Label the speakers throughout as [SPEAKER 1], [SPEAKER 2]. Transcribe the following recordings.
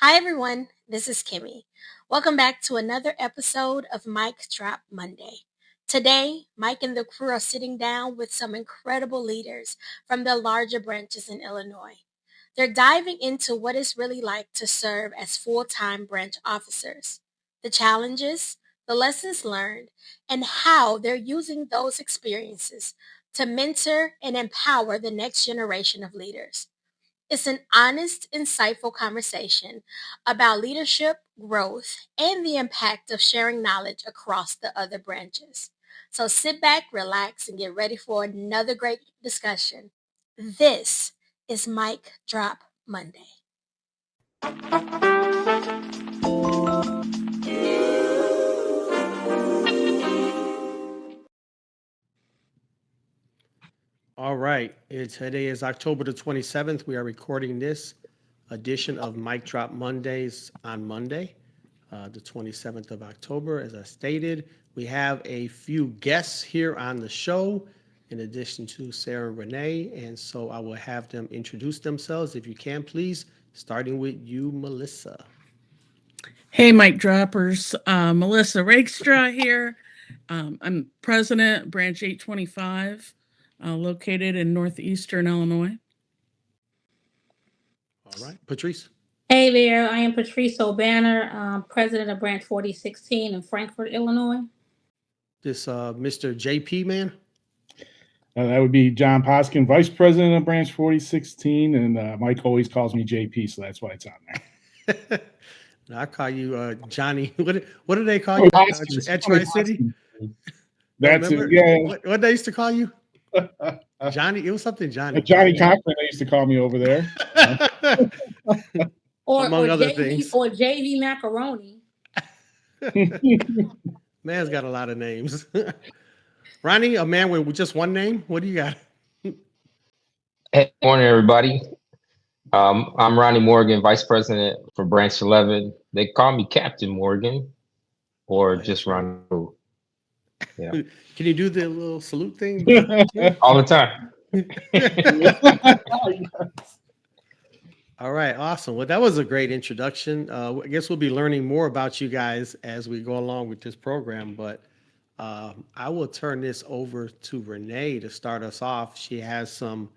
[SPEAKER 1] Hi, everyone. This is Kimmy. Welcome back to another episode of Mike Drop Monday. Today, Mike and the crew are sitting down with some incredible leaders from the larger branches in Illinois. They're diving into what it's really like to serve as full-time branch officers, the challenges, the lessons learned, and how they're using those experiences to mentor and empower the next generation of leaders. It's an honest, insightful conversation about leadership, growth, and the impact of sharing knowledge across the other branches. So sit back, relax, and get ready for another great discussion. This is Mic Drop Monday.
[SPEAKER 2] All right. Today is October the 27th. We are recording this edition of Mic Drop Mondays on Monday, the 27th of October. As I stated, we have a few guests here on the show, in addition to Sarah and Renee. And so I will have them introduce themselves, if you can, please, starting with you, Melissa.
[SPEAKER 3] Hey, Mike Droppers. Melissa Rakestraw here. I'm president, Branch 825, located in northeastern Illinois.
[SPEAKER 2] All right. Patrice.
[SPEAKER 4] Hey there, I am Patrice O'Banner, president of Branch 4016 in Frankfort, Illinois.
[SPEAKER 2] This Mr. JP man.
[SPEAKER 5] That would be John Poskin, vice president of Branch 4016, and Mike always calls me JP, so that's why it's on there.
[SPEAKER 2] I call you Johnny. What do they call you at Tri-City?
[SPEAKER 5] That's
[SPEAKER 2] Remember?
[SPEAKER 5] it. Yeah.
[SPEAKER 2] What they used to call you? Johnny. It was something Johnny.
[SPEAKER 5] Johnny Cochran, they used to call me over there.
[SPEAKER 2] Among other things.
[SPEAKER 4] Or JV Macaroni.
[SPEAKER 2] Man's got a lot of names. Ronnie, a man with just one name. What do you got?
[SPEAKER 6] Hey, morning, everybody. I'm Ronnie Morgan, Vice President for Branch 11. They call me Captain Morgan, or just Ronnie. Yeah.
[SPEAKER 2] Can you do the little salute thing?
[SPEAKER 6] All the time.
[SPEAKER 2] All right, awesome. Well, that was a great introduction. I guess we'll be learning more about you guys as we go along with this program, but I will turn this over to Renee to start us off. She has some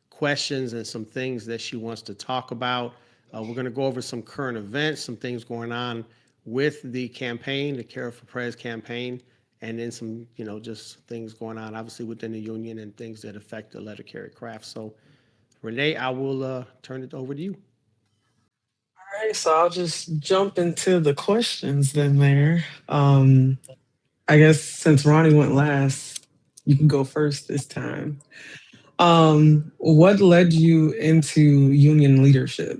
[SPEAKER 2] questions and some things that she wants to talk about. We're going to go over some current events, some things going on with the campaign, the Care for Prez campaign, and then some, just things going on, obviously, within the union and things that affect the letter carry craft. So, Renee, I will turn it over to you.
[SPEAKER 7] All right, so I'll just jump into the questions then there. I guess since Ronnie went last, you can go first this time. What led you into union leadership?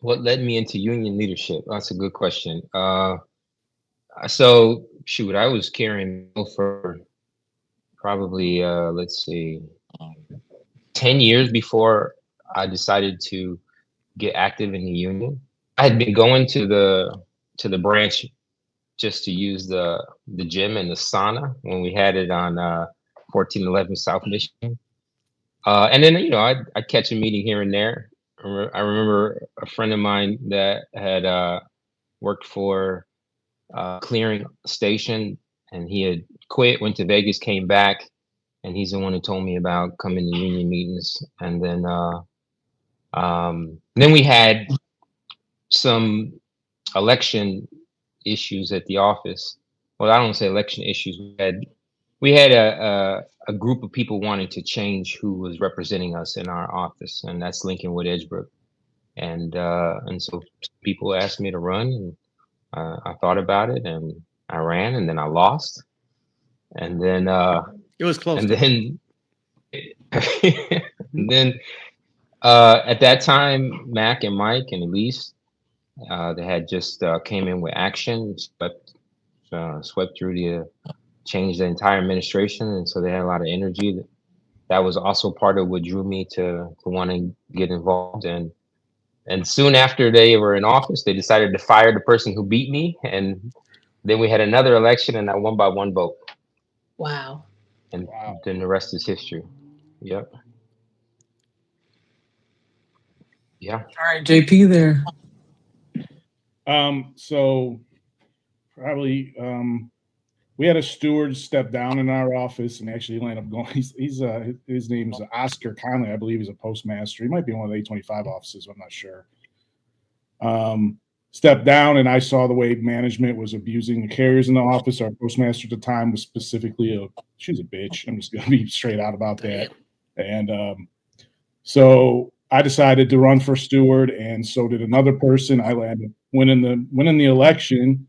[SPEAKER 6] What led me into union leadership? That's a good question. So, I was carrying for probably, 10 years before I decided to get active in the union. I had been going to the branch just to use the gym and the sauna when we had it on 1411 South Michigan. And then, I'd catch a meeting here and there. I remember a friend of mine that had worked for clearing station, and he had quit, went to Vegas, came back, and he's the one who told me about coming to union meetings. And then we had some election issues at the office. Well, I don't want to say election issues. We had a group of people wanting to change who was representing us in our office, and that's Lincolnwood Edgebrook. And so people asked me to run, and I thought about it, and I ran, and then I lost. And then
[SPEAKER 2] it was close.
[SPEAKER 6] And then, and then at that time, Mac and Mike and Elise, they had just came in with action, swept through changed the entire administration, and so they had a lot of energy. That was also part of what drew me to want to get involved. And soon after they were in office, they decided to fire the person who beat me, and then we had another election, and I won by one vote.
[SPEAKER 4] Wow.
[SPEAKER 6] And then the rest is history. Yep. Yeah.
[SPEAKER 7] All right, JP there.
[SPEAKER 5] So probably we had a steward step down in our office and actually ended up going. His name's Oscar Conley, I believe. He's a postmaster. He might be one of the 825 offices. I'm not sure. Stepped down, and I saw the way management was abusing the carriers in the office. Our postmaster at the time was specifically she was a bitch. I'm just going to be straight out about that. And so I decided to run for steward, and so did another person. I landed winning the election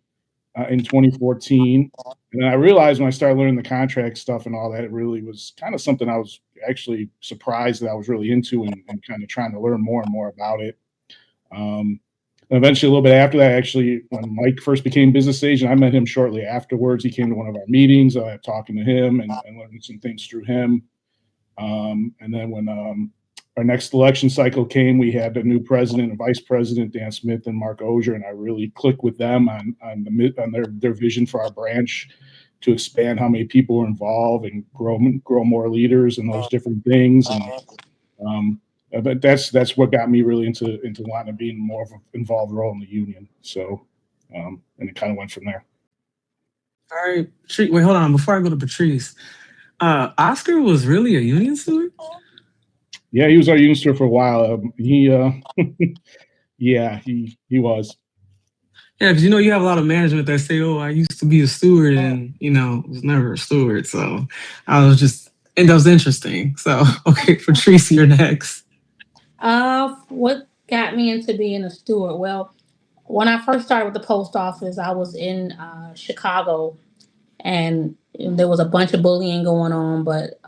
[SPEAKER 5] in 2014. And then I realized when I started learning the contract stuff and all that, it really was kind of something I was actually surprised that I was really into and kind of trying to learn more and more about it. And eventually, a little bit after that, actually, when Mike first became business agent, I met him shortly afterwards. He came to one of our meetings. I was talking to him and learning some things through him. And then when our next election cycle came, we had a new president and vice president, Dan Smith and Mark Ozier, and I really clicked with them on their vision for our branch to expand how many people were involved and grow more leaders and those different things. And but that's what got me really into wanting to be in more of an involved role in the union. So, and it kind of went from there.
[SPEAKER 7] All right, wait, hold on. Before I go to Patrice, Oscar was really a union steward?
[SPEAKER 5] Yeah, he was our union steward for a while. Yeah, he was.
[SPEAKER 7] Yeah, because you have a lot of management that say, "Oh, I used to be a steward," and was never a steward. So I was just, and that was interesting. So okay, Patrice, you're next.
[SPEAKER 4] What got me into being a steward? Well, when I first started with the post office, I was in Chicago, and there was a bunch of bullying going on. But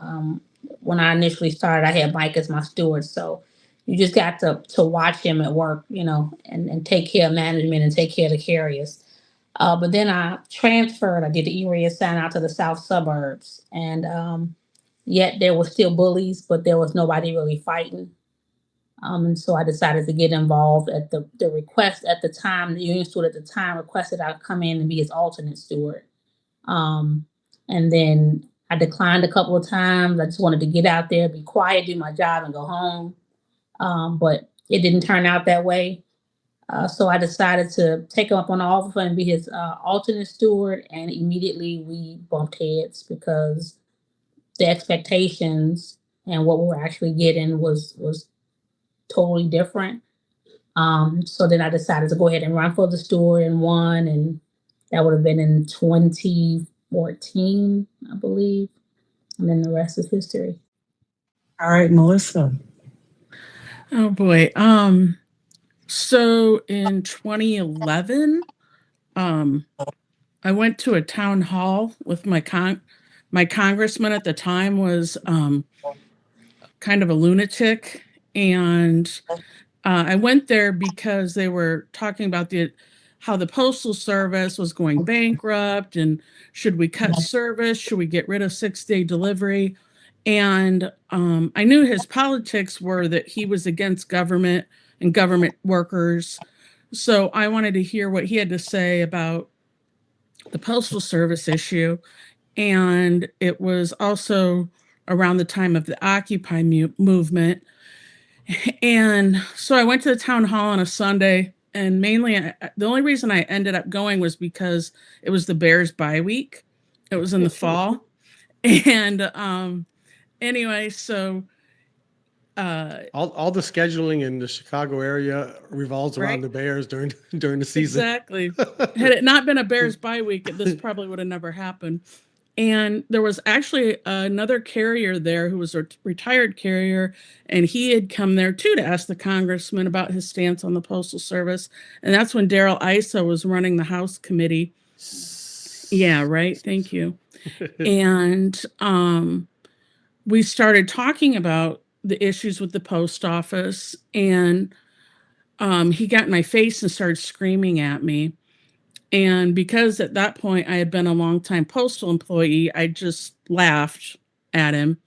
[SPEAKER 4] when I initially started, I had Mike as my steward, so you just got to watch him at work, and take care of management and take care of the carriers. But then I transferred. I did the E-Ray sign out to the south suburbs, and yet there were still bullies, but there was nobody really fighting. And so I decided to get involved at the request at the time. The union steward at the time requested I come in and be his alternate steward. Um, and then I declined a couple of times. I just wanted to get out there, be quiet, do my job, and go home. But it didn't turn out that way. So I decided to take him up on the offer and be his alternate steward. And immediately we bumped heads because the expectations and what we were actually getting was totally different. So then I decided to go ahead and run for the steward and won, and that would have been in 2014, I believe. And then the rest is history.
[SPEAKER 7] All right, Melissa.
[SPEAKER 3] Oh boy. So in 2011, I went to a town hall with my congressman at the time was kind of a lunatic, and I went there because they were talking about how the postal service was going bankrupt, and should we cut service? Should we get rid of 6-day delivery? And I knew his politics were that he was against government and government workers. So I wanted to hear what he had to say about the postal service issue. And it was also around the time of the Occupy movement. And so I went to the town hall on a Sunday, and mainly the only reason I ended up going was because it was the Bears bye week. It was in the fall. And anyway, so
[SPEAKER 2] all the scheduling in the Chicago area revolves around
[SPEAKER 3] right?
[SPEAKER 2] the Bears during the season.
[SPEAKER 3] Exactly. Had it not been a Bears bye week, this probably would have never happened. And there was actually another carrier there who was a retired carrier, and he had come there too to ask the congressman about his stance on the Postal Service. And that's when Daryl Issa was running the House committee. Yeah, right. Thank you. And we started talking about the issues with the post office, and he got in my face and started screaming at me. And because at that point I had been a longtime postal employee, I just laughed at him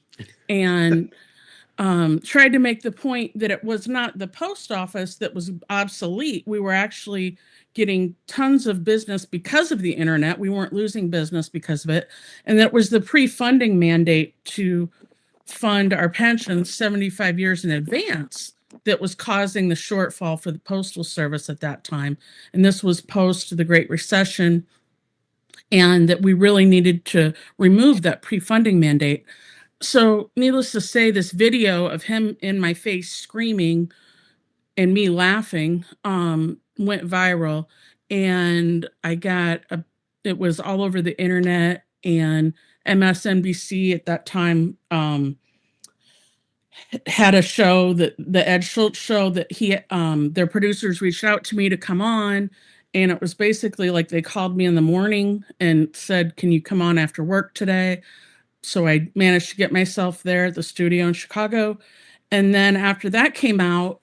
[SPEAKER 3] and tried to make the point that it was not the post office that was obsolete. We were actually getting tons of business because of the internet. We weren't losing business because of it. And that was the pre-funding mandate to fund our pensions 75 years in advance. that was causing the shortfall for the Postal Service at that time. And this was post the Great Recession, and that we really needed to remove that pre-funding mandate. So, needless to say, this video of him in my face screaming and me laughing went viral, and it was all over the internet, and MSNBC at that time had a show, that the Ed Schultz show, that their producers reached out to me to come on, and it was basically like they called me in the morning and said, "Can you come on after work today?" So I managed to get myself there at the studio in Chicago, and then after that came out,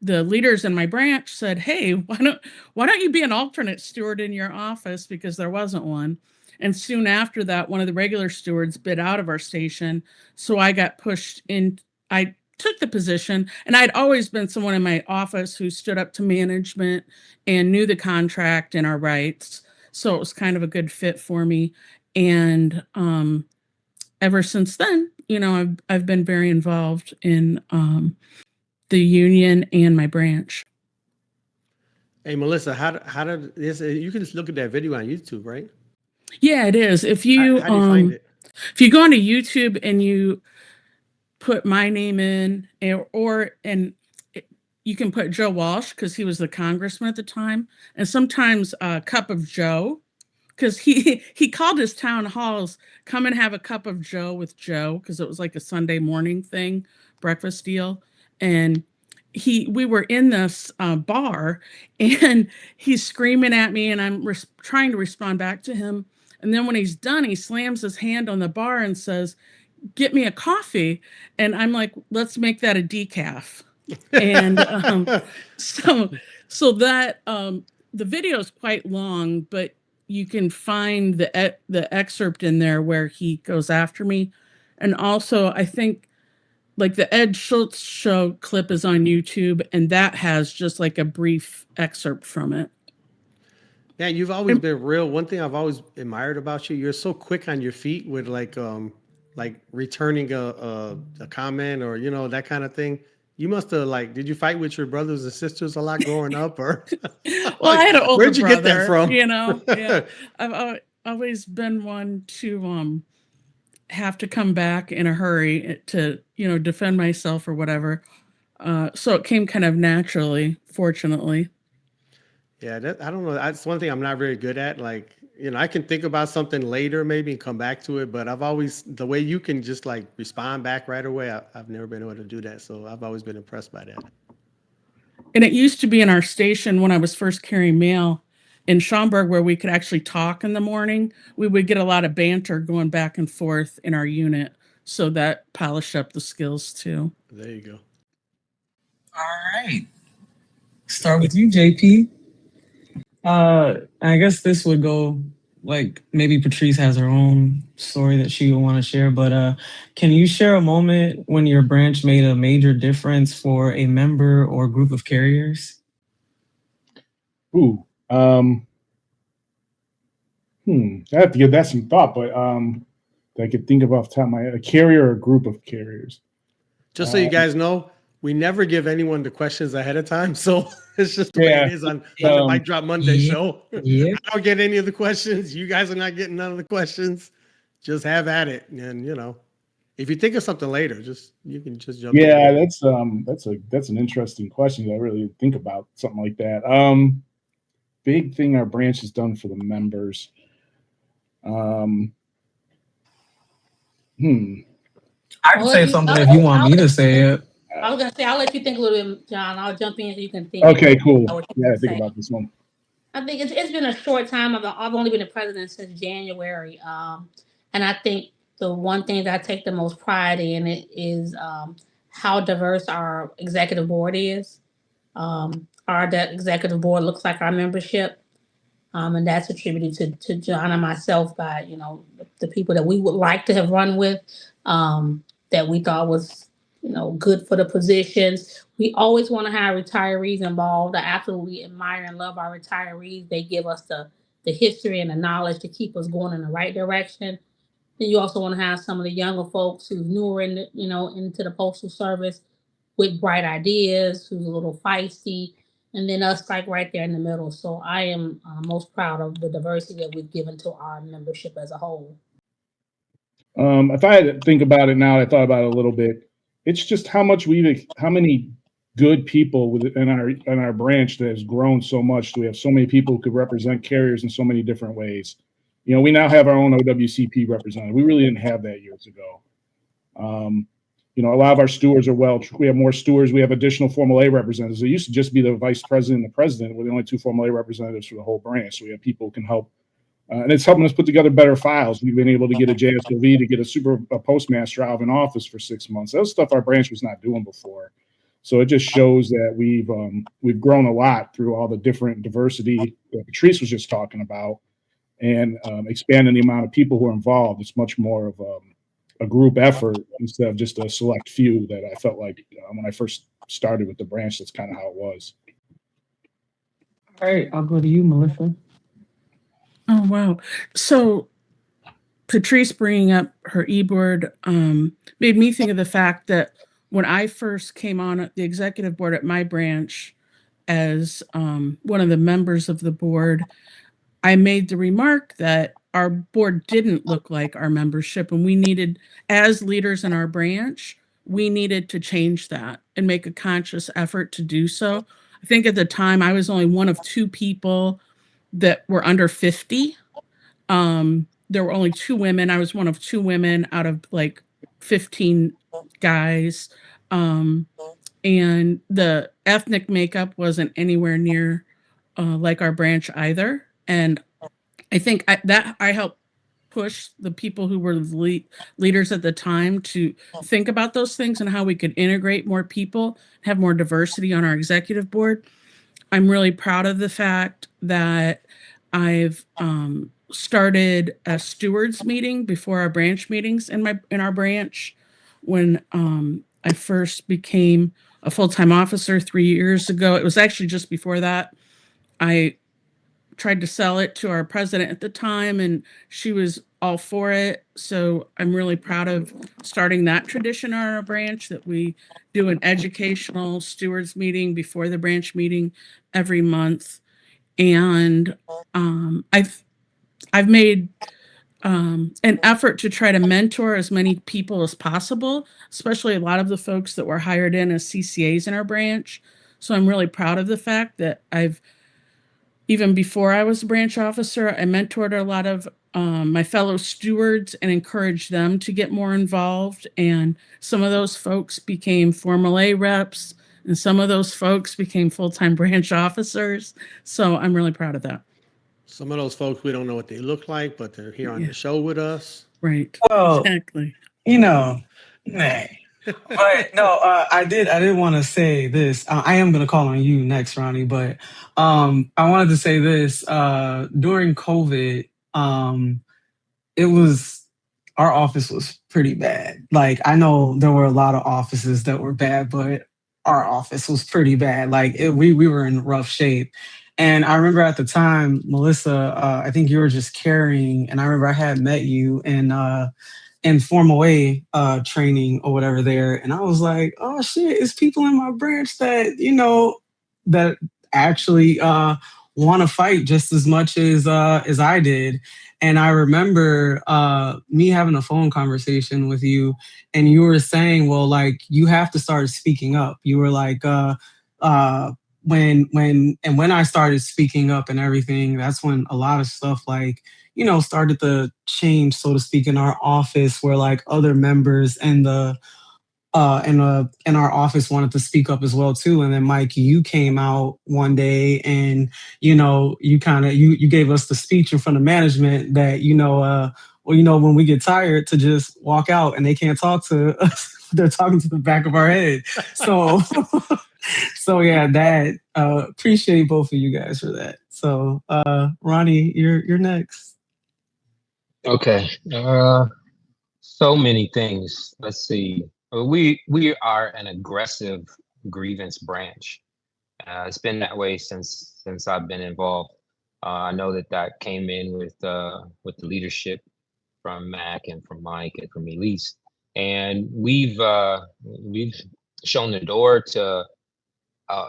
[SPEAKER 3] the leaders in my branch said, "Hey, why don't you be an alternate steward in your office?" Because there wasn't one. And soon after that, one of the regular stewards bid out of our station. So I got pushed in. I took the position, and I'd always been someone in my office who stood up to management and knew the contract and our rights. So it was kind of a good fit for me. And ever since then, I've been very involved in the union and my branch.
[SPEAKER 2] Hey, Melissa, how did this? You can just look at that video on YouTube, right?
[SPEAKER 3] Yeah, it is. If you
[SPEAKER 2] How do you find it?
[SPEAKER 3] if you go onto YouTube and you put my name in, you can put Joe Walsh, because he was the congressman at the time, and sometimes Cup of Joe, because he called his town halls, "Come and have a cup of Joe with Joe," because it was like a Sunday morning thing, breakfast deal. And we were in this bar, and he's screaming at me, and I'm trying to respond back to him. And then when he's done, he slams his hand on the bar and says, "Get me a coffee." And I'm like, "Let's make that a decaf." And so that the video is quite long, but you can find the excerpt in there where he goes after me. And also, I think, like, the Ed Schultz show clip is on YouTube, and that has just like a brief excerpt from it.
[SPEAKER 2] Yeah, you've always been real. One thing I've always admired about you, you're so quick on your feet with like returning a comment, or that kind of thing. You must have, like, did you fight with your brothers and sisters a lot growing up, or
[SPEAKER 3] Well, I had an older
[SPEAKER 2] where'd you get that
[SPEAKER 3] brother,
[SPEAKER 2] from?
[SPEAKER 3] Yeah. I've always been one to have to come back in a hurry to, defend myself or whatever. So it came kind of naturally, fortunately.
[SPEAKER 2] Yeah, I don't know. That's one thing I'm not very good at. Like, I can think about something later maybe and come back to it, but the way you can just like respond back right away, I've never been able to do that. So I've always been impressed by that.
[SPEAKER 3] And it used to be in our station when I was first carrying mail in Schaumburg, where we could actually talk in the morning. We would get a lot of banter going back and forth in our unit. So that polished up the skills too.
[SPEAKER 2] There you go.
[SPEAKER 7] All right. Start with you, JP. I guess this would go like maybe Patrice has her own story that she would want to share, but can you share a moment when your branch made a major difference for a member or group of carriers?
[SPEAKER 5] Ooh, I have to give that some thought, but I could think of off the top of my head, a carrier or a group of carriers.
[SPEAKER 2] Just so you guys know, we never give anyone the questions ahead of time, so it's just the way it is on the Mic Drop Monday show.
[SPEAKER 7] Yeah.
[SPEAKER 2] I don't get any of the questions. You guys are not getting none of the questions. Just have at it, and if you think of something later, you can just jump in.
[SPEAKER 5] Yeah, that's an interesting question that I really didn't think about, something like that. Big thing our branch has done for the members.
[SPEAKER 7] I can say something if you want me to say it.
[SPEAKER 4] I was gonna say, I'll let you think a little bit, John. I'll jump in so you can think.
[SPEAKER 5] Okay, cool.
[SPEAKER 4] Yeah,
[SPEAKER 5] think about this one.
[SPEAKER 4] I think it's been a short time. I've only been the president since January, and I think the one thing that I take the most pride in it is how diverse our executive board is. Our executive board looks like our membership, and that's attributed to John and myself by the people that we would like to have run with, that we thought was good for the positions. We always want to have retirees involved. I absolutely admire and love our retirees. They give us the history and the knowledge to keep us going in the right direction. Then you also want to have some of the younger folks who's newer into the Postal Service, with bright ideas, who's a little feisty, and then us like right there in the middle. So I am most proud of the diversity that we've given to our membership as a whole.
[SPEAKER 5] If I had to think about it now, I thought about it a little bit. It's just how many good people within our branch that has grown so much. We have so many people who could represent carriers in so many different ways. You know, we now have our own OWCP representative. We really didn't have that years ago. You know, a lot of our stewards are we have more stewards. We have additional Formal A representatives. It used to just be the vice president and the president. We're the only two Formal A representatives for the whole branch. So we have people who can help. And it's helping us put together better files. We've been able to get a JSOV to get a postmaster out of an office for 6 months. That was stuff our branch was not doing before. So it just shows that we've grown a lot through all the different diversity that Patrice was just talking about, and expanding the amount of people who are involved. It's much more of a group effort instead of just a select few that I felt like when I first started with the branch, that's kind of how it was.
[SPEAKER 7] All right, I'll go to you, Melissa.
[SPEAKER 3] Oh, wow. So Patrice bringing up her e-board made me think of the fact that when I first came on the executive board at my branch as one of the members of the board, I made the remark that our board didn't look like our membership, and we needed, as leaders in our branch, we needed to change that and make a conscious effort to do so. I think at the time I was only one of two people that were under 50. There were only two women. I was one of two women out of like 15 guys. And the ethnic makeup wasn't anywhere near like our branch either. And I think I helped push the people who were leaders at the time to think about those things and how we could integrate more people, have more diversity on our executive board. I'm really proud of the fact that I've started a stewards meeting before our branch meetings in our branch. When I first became a full-time officer 3 years ago, it was actually just before that. I tried to sell it to our president at the time, and she was all for it. So I'm really proud of starting that tradition on our branch, that we do an educational stewards meeting before the branch meeting every month. And I've made an effort to try to mentor as many people as possible, especially a lot of the folks that were hired in as CCAs in our branch. So I'm really proud of the fact that even before I was a branch officer, I mentored a lot of my fellow stewards and encouraged them to get more involved. And some of those folks became Formal A reps, and some of those folks became full-time branch officers. So I'm really proud of that.
[SPEAKER 2] Some of those folks, we don't know what they look like, but they're here on the show with us.
[SPEAKER 3] Right.
[SPEAKER 7] Well,
[SPEAKER 3] exactly.
[SPEAKER 7] You know, nah. But no, I did want to say this. I am going to call on you next, Ronnie. But I wanted to say this. During COVID, it was our office was pretty bad. Like, I know there were a lot of offices that were bad, but our office was pretty bad. Like we were in rough shape. And I remember at the time, Melissa, I think you were just carrying, and I remember I had met you in Formal A training or whatever there. And I was like, oh shit, it's people in my branch that, that actually want to fight just as much as I did. And I remember me having a phone conversation with you, and you were saying, well, like, you have to start speaking up. You were like, when I started speaking up and everything, that's when a lot of stuff like, started to change, so to speak, in our office, where like other members and the in our office wanted to speak up as well too. And then Mike, you came out one day, and you kind of you gave us the speech in front of management that when we get tired to just walk out and they can't talk to us, they're talking to the back of our head. So so yeah, that appreciate both of you guys for that. So Ronnie, you're next.
[SPEAKER 6] Okay. So many things. Let's see. We are an aggressive grievance branch. It's been that way since I've been involved. I know that came in with the leadership from Mac and from Mike and from Elise, and we've shown the door to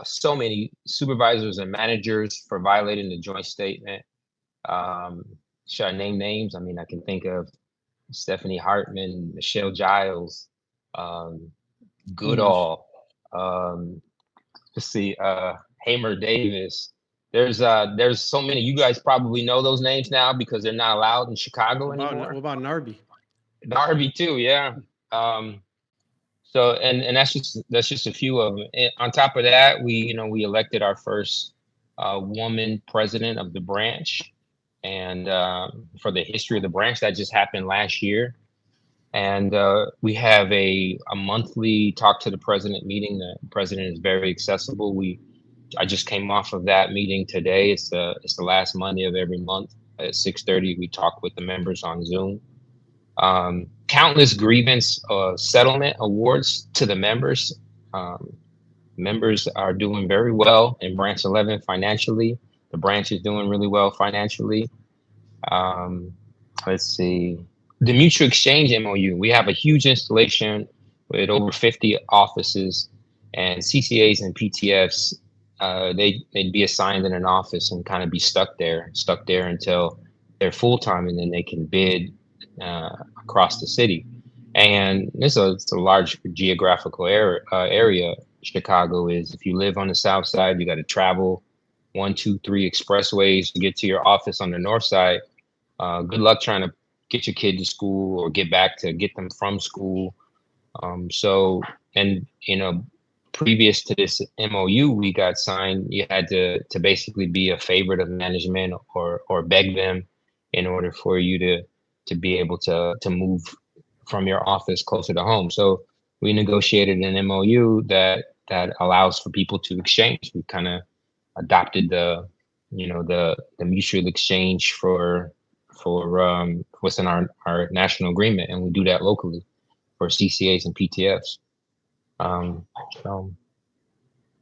[SPEAKER 6] so many supervisors and managers for violating the joint statement. Should I name names? I mean, I can think of Stephanie Hartman, Michelle Giles, Goodall. Let's see, Hamer Davis. There's so many. You guys probably know those names now because they're not allowed in Chicago anymore.
[SPEAKER 2] What about Narby?
[SPEAKER 6] Narby too, yeah. So and that's just a few of them. And on top of that, we elected our first woman president of the branch, and for the history of the branch, that just happened last year. And we have a monthly talk to the president meeting. The president is very accessible. I just came off of that meeting today. It's the last Monday of every month at 6:30. We talk with the members on Zoom. Countless grievance settlement awards to the members. Members are doing very well in Branch 11 financially. The branch is doing really well financially. Let's see. The Mutual Exchange MOU. We have a huge installation with over 50 offices, and CCAs and PTFs. They'd be assigned in an office and kind of be stuck there until they're full time, and then they can bid across the city. And it's a large geographical area. Chicago is. If you live on the south side, you got to travel 1, 2, 3 expressways to get to your office on the north side. Good luck trying to get your kid to school or get them from school. So, and previous to this MOU we got signed, you had to basically be a favorite of management or beg them in order for you to be able to move from your office closer to home. So we negotiated an MOU that allows for people to exchange. We kind of adopted the mutual exchange for what's in our national agreement, and we do that locally for CCAs and PTFs. So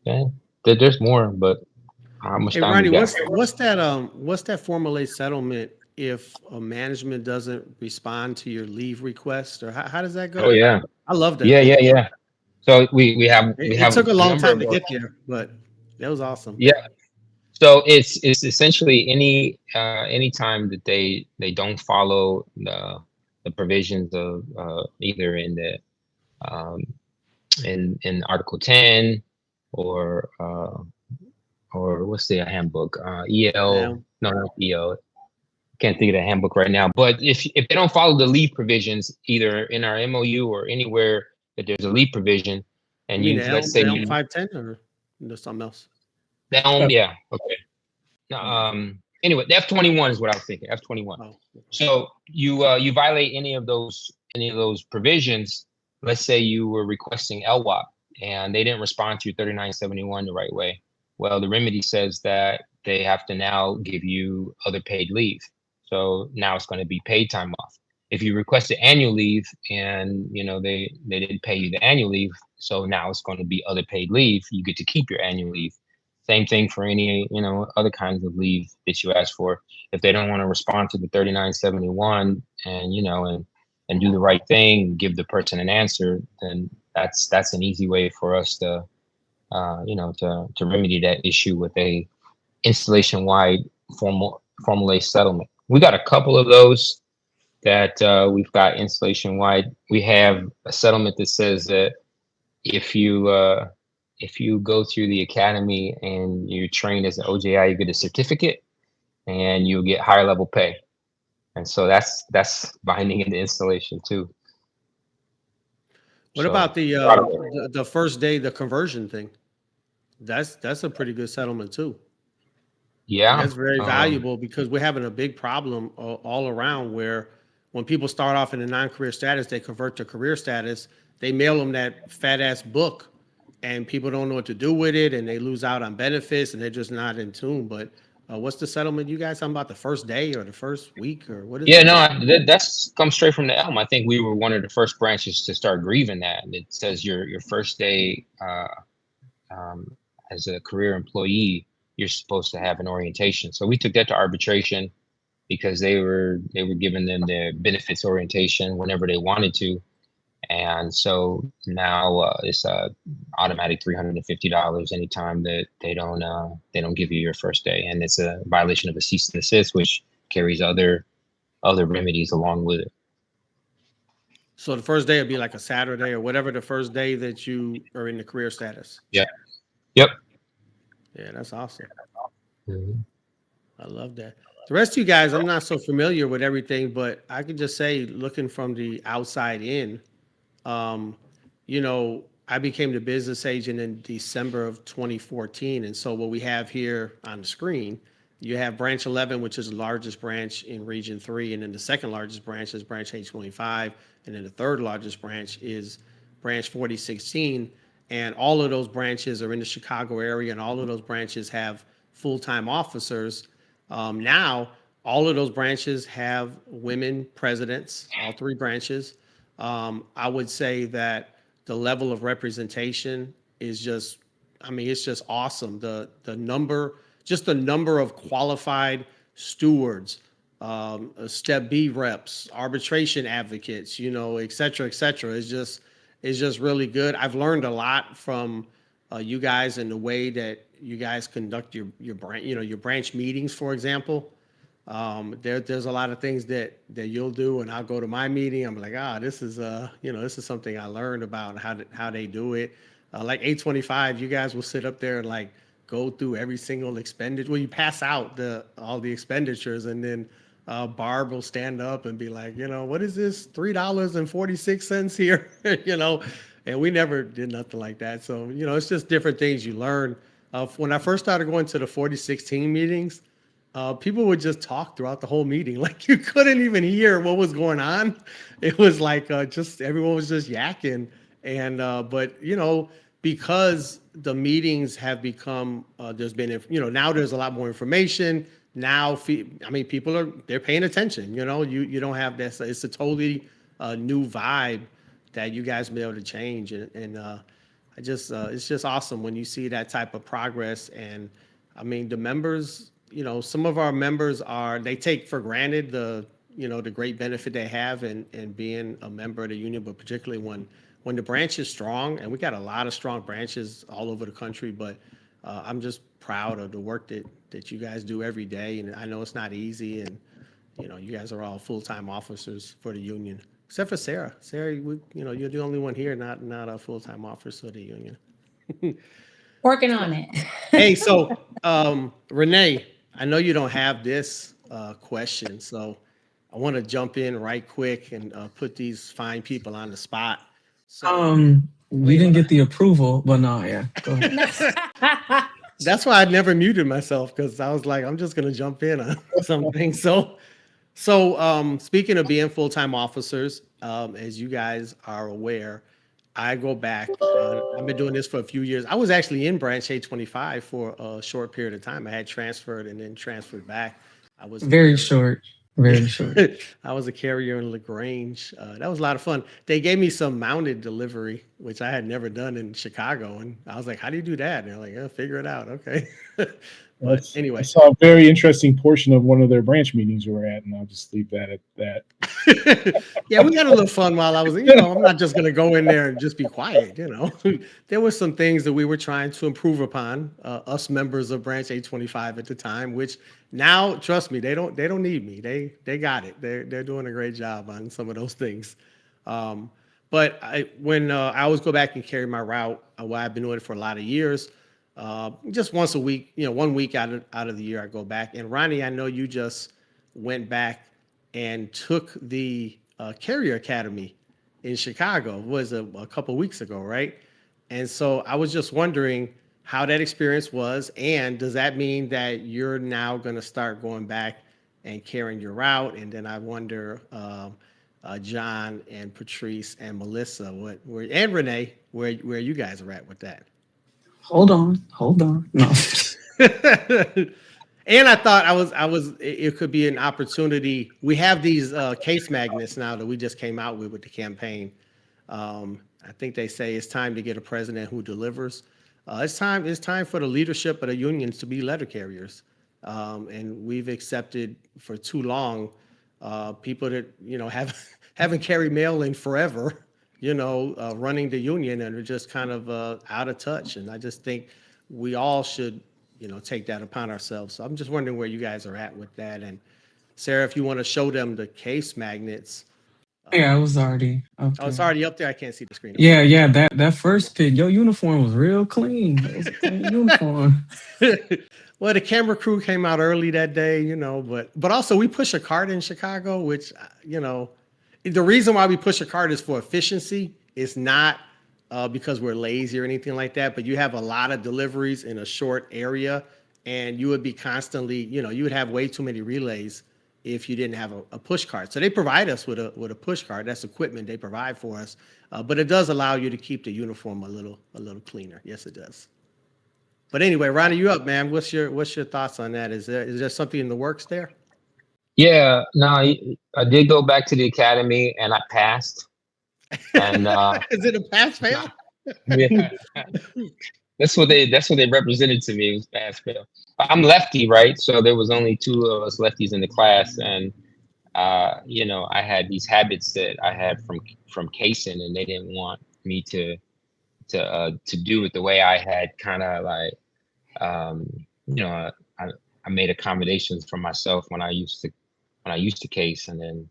[SPEAKER 6] yeah, there's more, but how much time
[SPEAKER 2] Ronnie,
[SPEAKER 6] we got?
[SPEAKER 2] what's that formula settlement if a management doesn't respond to your leave request, or how does that go?
[SPEAKER 6] Oh yeah,
[SPEAKER 2] I love that.
[SPEAKER 6] Yeah. So we have
[SPEAKER 2] It took a long time to get there, but that was awesome.
[SPEAKER 6] Yeah. So it's essentially any time that they don't follow the provisions of either in the in Article 10 or what's the handbook? EL? No, not EL. Can't think of the handbook right now. But if they don't follow the leave provisions, either in our MOU or anywhere that there's a leave provision, and let's say
[SPEAKER 2] you 510 or there's something else.
[SPEAKER 6] Yeah. Okay. Anyway, the F-21 is what I was thinking. F-21. Oh. So you violate any of those provisions. Let's say you were requesting LWOP and they didn't respond to your 3971 the right way. Well, the remedy says that they have to now give you other paid leave. So now it's going to be paid time off. If you requested annual leave and they didn't pay you the annual leave, so now it's going to be other paid leave. You get to keep your annual leave. Same thing for any other kinds of leave that you ask for. If they don't want to respond to the 3971 and do the right thing, give the person an answer, then that's an easy way for us to remedy that issue with a installation-wide formula settlement. We got a couple of those that we've got installation-wide. We have a settlement that says that if you go through the academy and you're trained as an OJI, you get a certificate and you'll get higher level pay. And so that's binding in the installation too.
[SPEAKER 2] What about the first day, the conversion thing? That's a pretty good settlement too.
[SPEAKER 6] Yeah.
[SPEAKER 2] And that's very valuable because we're having a big problem all around where when people start off in a non-career status, they convert to career status, they mail them that fat ass book and people don't know what to do with it and they lose out on benefits and they're just not in tune. But what's the settlement you guys talking about, the first day or the first week or what is it?
[SPEAKER 6] Yeah, no, that's come straight from the Elm. I think we were one of the first branches to start grieving that. It says your first day as a career employee, you're supposed to have an orientation. So we took that to arbitration because they were giving them their benefits orientation whenever they wanted to. And so now it's automatic $350 anytime that they don't give you your first day, and it's a violation of a cease and desist, which carries other remedies along with it.
[SPEAKER 2] So the first day would be like a Saturday or whatever the first day that you are in the career status.
[SPEAKER 6] Yep. Yep.
[SPEAKER 2] Yeah, that's awesome.
[SPEAKER 6] Mhm.
[SPEAKER 2] I love that. The rest of you guys, I'm not so familiar with everything, but I can just say, looking from the outside in, um, I became the business agent in December of 2014. And so what we have here on the screen, you have branch 11, which is the largest branch in region 3. And then the second largest branch is branch 825. And then the third largest branch is branch 4016. And all of those branches are in the Chicago area, and all of those branches have full-time officers. Now, all of those branches have women presidents, all 3 branches. I would say that the level of representation is just, I mean, it's just awesome. The number of qualified stewards, step B reps, arbitration advocates, et cetera, et cetera, is just really good. I've learned a lot from you guys and the way that you guys conduct your branch, your branch meetings, for example. There's a lot of things that you'll do, and I'll go to my meeting. I'm like, this is this is something I learned about how they do it. Like 825, you guys will sit up there and like go through every single expenditure. Well, you pass out all the expenditures, and then Barb will stand up and be like, what is this $3.46 here? And we never did nothing like that. So it's just different things you learn. When I first started going to the 4016 meetings, people would just talk throughout the whole meeting. Like you couldn't even hear what was going on. It was like just everyone was just yakking. And but because the meetings have become there's been now there's a lot more information. Now I mean they're paying attention. You don't have this. It's a totally new vibe that you guys be able to change. And I just it's just awesome when you see that type of progress. And I mean the members, some of our members they take for granted the great benefit they have in being a member of the union, but particularly when the branch is strong, and we got a lot of strong branches all over the country. But I'm just proud of the work that you guys do every day, and I know it's not easy. And you guys are all full-time officers for the union, except for Sarah. Sarah, you're the only one here not a full-time officer for the union.
[SPEAKER 4] Working on it.
[SPEAKER 2] Hey, so Renee, I know you don't have this question, so I want to jump in right quick and put these fine people on the spot. So
[SPEAKER 7] We didn't get the approval, but no, yeah. Go ahead.
[SPEAKER 2] that's why I never muted myself, because I was like, I'm just gonna jump in on something. So speaking of being full-time officers, as you guys are aware, I go back. I've been doing this for a few years. I was actually in branch 825 for a short period of time. I had transferred and then transferred back. I was a
[SPEAKER 7] Very
[SPEAKER 2] carrier.
[SPEAKER 7] short. Very short.
[SPEAKER 2] I was a carrier in LaGrange. That was a lot of fun. They gave me some mounted delivery, which I had never done in Chicago, and I was like, "How do you do that?" And they're like, Figure it out." Okay. But
[SPEAKER 5] I
[SPEAKER 2] anyway,
[SPEAKER 5] saw a very interesting portion of one of their branch meetings we were at, and I'll just leave that at that.
[SPEAKER 2] yeah, we had a little fun while I was, I'm not just going to go in there and just be quiet. There were some things that we were trying to improve upon, us members of branch 825 at the time, which now, trust me, they don't need me. They got it. They're doing a great job on some of those things. But when I always go back and carry my route, I've been doing it for a lot of years. Just once a week, 1 week out of the year, I go back. And Ronnie, I know you just went back and took the Carrier Academy in Chicago. Was a couple weeks ago, right? And so I was just wondering how that experience was, and does that mean that you're now going to start going back and carrying your route? And then I wonder, John and Patrice and Melissa, and Renee, where you guys are at with that.
[SPEAKER 7] Hold on. No.
[SPEAKER 2] And I thought it could be an opportunity. We have these case magnets now that we just came out with the campaign. I think they say it's time to get a president who delivers. It's time for the leadership of the unions to be letter carriers. And we've accepted for too long people that haven't carried mail in forever, running the union and are just kind of out of touch. And I just think we all should, take that upon ourselves. So I'm just wondering where you guys are at with that. And Sarah, if you want to show them the case magnets.
[SPEAKER 7] Yeah, I was already up
[SPEAKER 2] Oh, it's
[SPEAKER 7] there.
[SPEAKER 2] already up there. I can't see the screen.
[SPEAKER 7] Yeah. That first pic, your uniform was real clean. That was a clean uniform.
[SPEAKER 2] Well, the camera crew came out early that day, but also we push a cart in Chicago, which the reason why we push a cart is for efficiency. It's not because we're lazy or anything like that, but you have a lot of deliveries in a short area, and you would be constantly, you would have way too many relays if you didn't have a push cart. So they provide us with a push cart. That's equipment they provide for us, but it does allow you to keep the uniform a little cleaner. Yes, it does. But anyway, Ronnie, you up, man? What's your thoughts on that? Is there something in the works there?
[SPEAKER 6] Yeah, no, I did go back to the academy and I passed. And
[SPEAKER 2] is it a pass fail?
[SPEAKER 6] yeah, that's what they represented to me, was pass fail. I'm lefty, right? So there was only two of us lefties in the class, and I had these habits that I had from casing, and they didn't want me to do it the way I had kind of like, I made accommodations for myself when I used to case, and then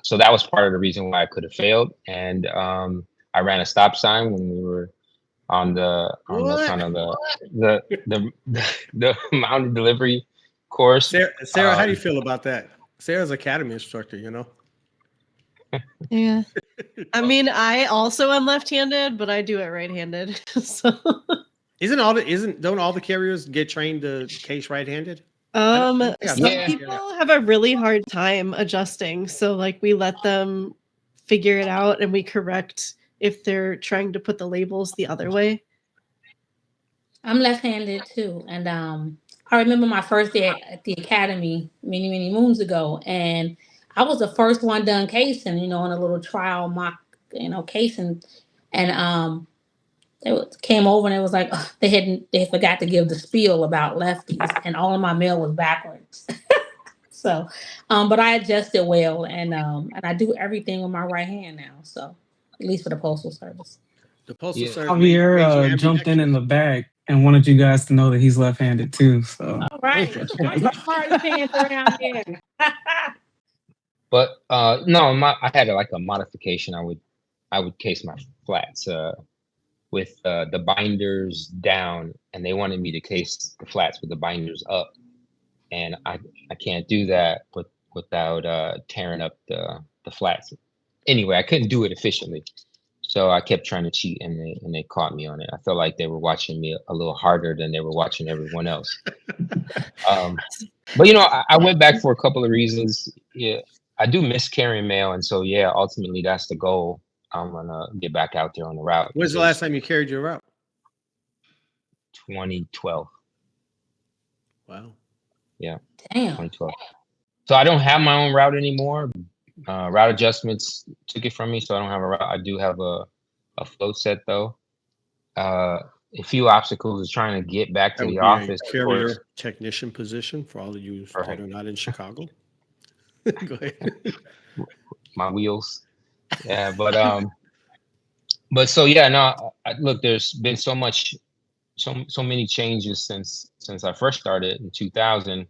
[SPEAKER 6] so that was part of the reason why I could have failed. And I ran a stop sign when we were on the kind of the mounted delivery course.
[SPEAKER 2] Sarah, how do you feel about that? Sarah's academy instructor,
[SPEAKER 8] Yeah. I mean, I also am left-handed, but I do it right-handed. So
[SPEAKER 2] don't all the carriers get trained to case right-handed?
[SPEAKER 8] some people have a really hard time adjusting. So like we let them figure it out and we correct if they're trying to put the labels the other way.
[SPEAKER 4] I'm left-handed too, and I remember my first day at the academy many moons ago, and I was the first one done casing, in a little trial mock, casing, and came over and it was like they forgot to give the spiel about lefties, and all of my mail was backwards. So, but I adjusted well, and I do everything with my right hand now. So, at least for the postal service.
[SPEAKER 2] The postal service.
[SPEAKER 7] Javier jumped in the back and wanted you guys to know that he's left-handed too. So,
[SPEAKER 4] all right, party pants around there.
[SPEAKER 6] But no, I had a modification. I would case my flats with the binders down, and they wanted me to case the flats with the binders up, and I can't do that without tearing up the flats. Anyway, I couldn't do it efficiently, so I kept trying to cheat, and they caught me on it. I felt like they were watching me a little harder than they were watching everyone else. But I went back for a couple of reasons. Yeah, I do miss carrying mail, and so ultimately that's the goal. I'm gonna get back out there on the route.
[SPEAKER 2] When's the last time you carried your route?
[SPEAKER 6] 2012.
[SPEAKER 2] Wow.
[SPEAKER 6] Yeah.
[SPEAKER 4] Damn.
[SPEAKER 6] 2012. So I don't have my own route anymore. Route adjustments took it from me, so I don't have a route. I do have a float set though. A few obstacles is trying to get back to the office.
[SPEAKER 2] Carrier technician position for all of you that are not in Chicago. Go ahead.
[SPEAKER 6] My wheels. Yeah, but so no. Look, there's been so many changes since I first started in 2000,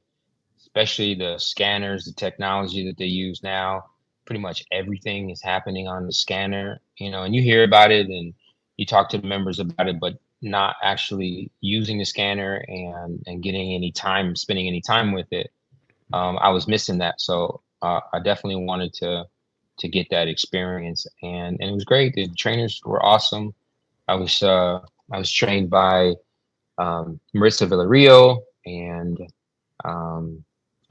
[SPEAKER 6] especially the scanners, the technology that they use now. Pretty much everything is happening on the scanner, and you hear about it and you talk to the members about it, but not actually using the scanner and getting spending any time with it. I was missing that, so I definitely wanted to get that experience, and it was great. The trainers were awesome. I was trained by Marissa Villarreal and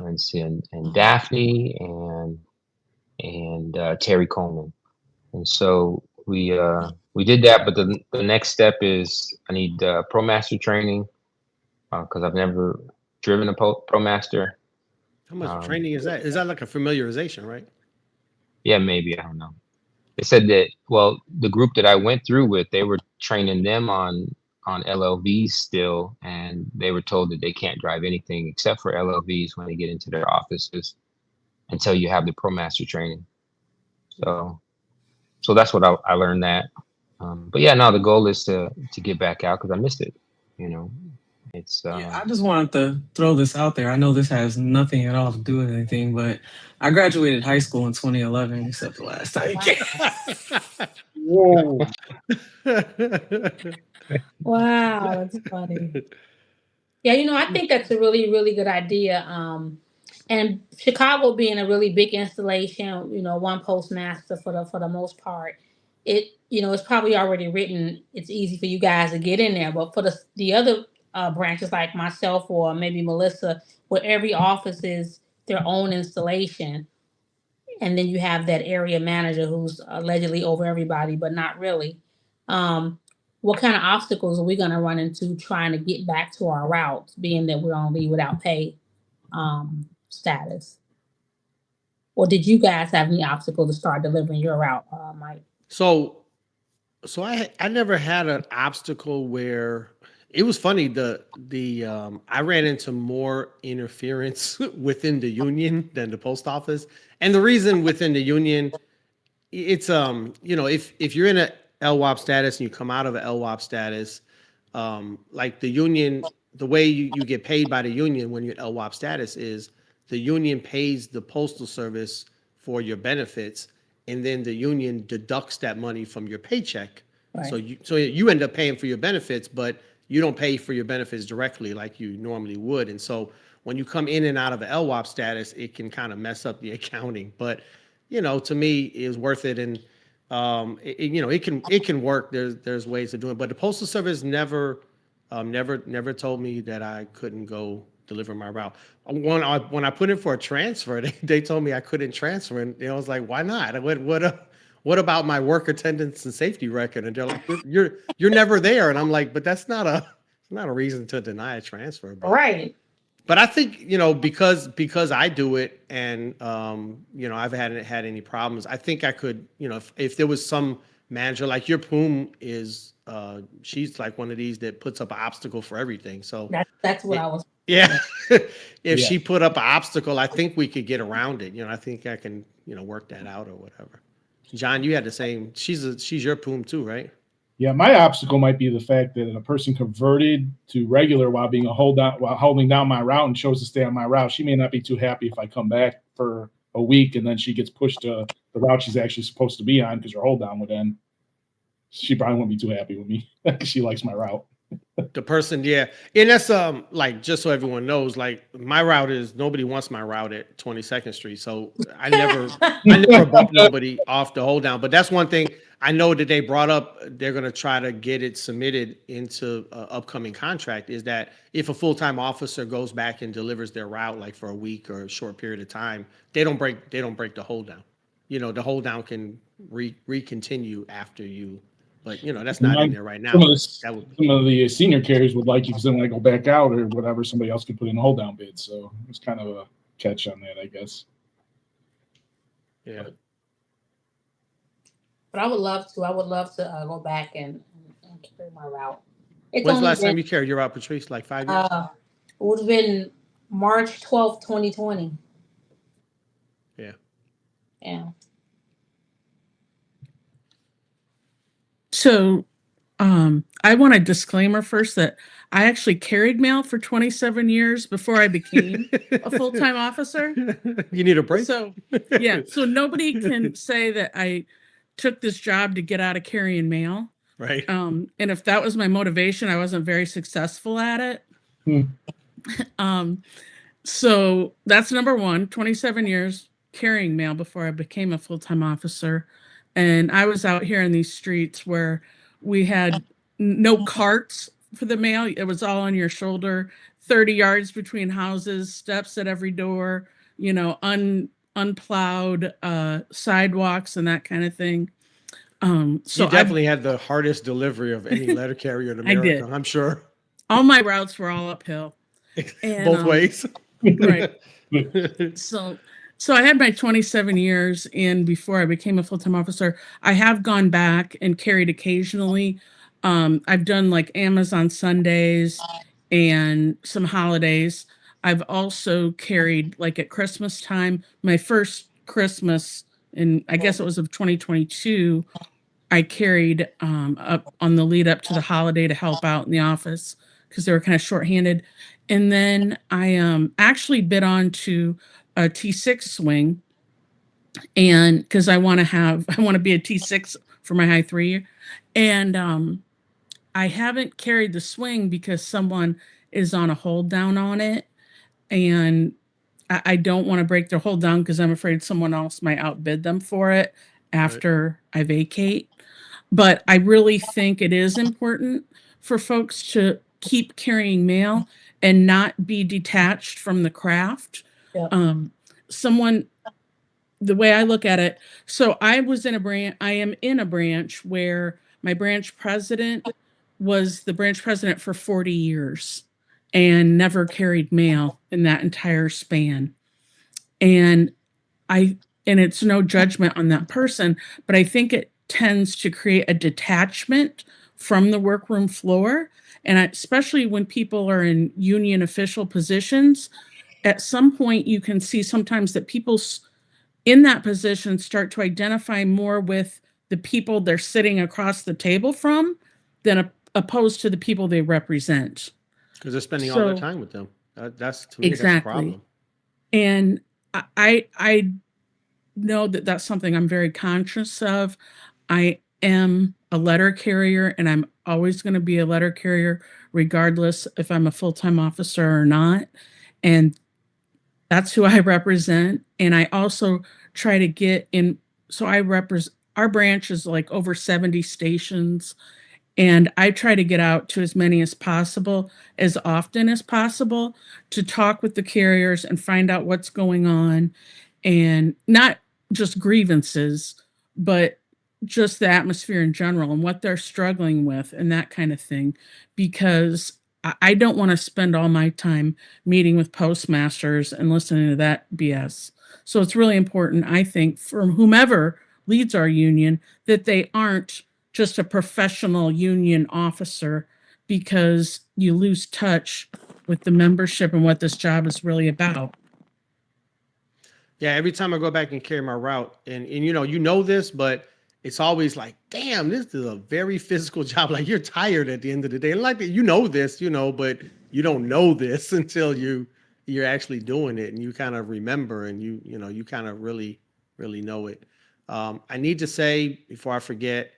[SPEAKER 6] and Daphne and Terry Coleman, and so we did that. But the next step is I need ProMaster training because I've never driven a ProMaster.
[SPEAKER 2] How much training is that? Is that like a familiarization, right?
[SPEAKER 6] Yeah, maybe. I don't know. They said that, the group that I went through with, they were training them on LLVs still, and they were told that they can't drive anything except for LLVs when they get into their offices until you have the ProMaster training. So so that's what I learned that. But yeah, no, the goal is to get back out because I missed it. It's
[SPEAKER 7] Yeah, I just wanted to throw this out there. I know this has nothing at all to do with anything, but I graduated high school in 2011, except the last time you came.
[SPEAKER 5] Whoa.
[SPEAKER 4] Wow, that's funny. Yeah, I think that's a really, really good idea. And Chicago being a really big installation, one postmaster for the most part, it's probably already written. It's easy for you guys to get in there, but for the other branches like myself or maybe Melissa, where every office is their own installation, and then you have that area manager who's allegedly over everybody, but not really. Um, what kind of obstacles are we going to run into trying to get back to our routes, being that we're on leave without pay status? Or did you guys have any obstacle to start delivering your route, Mike?
[SPEAKER 2] So I never had an obstacle where it was funny. I ran into more interference within the union than the post office, and the reason within the union, it's if you're in a LWOP status and you come out of a LWOP status, like the union, the way you get paid by the union when you're LWOP status is the union pays the postal service for your benefits, and then the union deducts that money from your paycheck.
[SPEAKER 4] Right.
[SPEAKER 2] So you end up paying for your benefits, but you don't pay for your benefits directly like you normally would. And so when you come in and out of an LWOP status, it can kind of mess up the accounting. But to me, it was worth it. And it can work. There's ways of doing it. But the postal service never told me that I couldn't go deliver my route. When I put in for a transfer, they told me I couldn't transfer, and I was like, why not? What about my work attendance and safety record? And they're like, you're never there, and I'm like, but that's not a reason to deny a transfer.
[SPEAKER 4] Right.
[SPEAKER 2] But I think because I do it, and I've hadn't had any problems. I think I could, if there was some manager like your Poom is, she's like one of these that puts up an obstacle for everything. So
[SPEAKER 4] that's what I was.
[SPEAKER 2] Yeah, if she put up an obstacle, I think we could get around it. I think I can work that out or whatever. John, you had the same. She's your Poom too, right?
[SPEAKER 5] Yeah, my obstacle might be the fact that a person converted to regular while holding down my route and chose to stay on my route. She may not be too happy if I come back for a week and then she gets pushed to the route she's actually supposed to be on because her hold down would end. She probably won't be too happy with me because she likes my route.
[SPEAKER 2] The person, yeah, and that's like just so everyone knows, like my route is nobody wants my route at 22nd Street, so I never bump nobody off the hold down. But that's one thing I know that they brought up. They're gonna try to get it submitted into upcoming contract. Is that if a full-time officer goes back and delivers their route like for a week or a short period of time, they don't break the hold down. The hold down can recontinue after you. But that's not in there right now.
[SPEAKER 5] Some of the senior carriers would like you because then when I go back out or whatever, somebody else can put in a hold down bid. So it's kind of a catch on that, I guess.
[SPEAKER 2] Yeah.
[SPEAKER 4] But I would love to go back and carry my route.
[SPEAKER 2] When's the last time you carried your route, Patrice? Like 5 years?
[SPEAKER 4] It would have been March 12th, 2020.
[SPEAKER 2] Yeah.
[SPEAKER 4] Yeah.
[SPEAKER 3] So I want a disclaimer first that I actually carried mail for 27 years before I became a full-time officer.
[SPEAKER 2] You need a break?
[SPEAKER 3] So yeah, so nobody can say that I took this job to get out of carrying mail.
[SPEAKER 2] Right.
[SPEAKER 3] And if that was my motivation, I wasn't very successful at it. So that's number one, 27 years carrying mail before I became a full-time officer. And I was out here in these streets where we had no carts for the mail. It was all on your shoulder, 30 yards between houses, steps at every door, unplowed sidewalks and that kind of thing. So
[SPEAKER 2] you definitely had the hardest delivery of any letter carrier in America, I'm sure.
[SPEAKER 3] All my routes were all uphill. And,
[SPEAKER 2] both ways.
[SPEAKER 3] Right. So I had my 27 years in before I became a full-time officer. I have gone back and carried occasionally. I've done like Amazon Sundays and some holidays. I've also carried like at Christmas time. My first Christmas and I guess it was of 2022, I carried up on the lead up to the holiday to help out in the office because they were kind of shorthanded. And then I actually bid on to a T6 swing, and because I want to be a T6 for my high 3, and I haven't carried the swing because someone is on a hold down on it, and I don't want to break their hold down because I'm afraid someone else might outbid them for it after I vacate. But I really think it is important for folks to keep carrying mail and not be detached from the craft.
[SPEAKER 4] Yep.
[SPEAKER 3] The way I look at it, so I am in a branch where my branch president was the branch president for 40 years and never carried mail in that entire span. And it's no judgment on that person, but I think it tends to create a detachment from the workroom floor. And especially when people are in union official positions, at some point you can see sometimes that people in that position start to identify more with the people they're sitting across the table from than opposed to the people they represent.
[SPEAKER 2] Because they're spending all their time with them. That's, to me,
[SPEAKER 3] exactly.
[SPEAKER 2] That's a problem.
[SPEAKER 3] And I know that that's something I'm very conscious of. I am a letter carrier, and I'm always going to be a letter carrier, regardless if I'm a full-time officer or not. And that's who I represent. And I also try to get in. So I represent, our branch is like over 70 stations. And I try to get out to as many as possible, as often as possible, to talk with the carriers and find out what's going on, and not just grievances, but just the atmosphere in general and what they're struggling with and that kind of thing. Because I don't want to spend all my time meeting with postmasters and listening to that BS. So it's really important, I think, for whomever leads our union, that they aren't just a professional union officer, because you lose touch with the membership and what this job is really about.
[SPEAKER 2] Yeah, every time I go back and carry my route, and you know this, but it's always like, damn, this is a very physical job. Like, you're tired at the end of the day. And like, this, but you don't know this until you're actually doing it, and you kind of remember, and you kind of really know it. I need to say before I forget,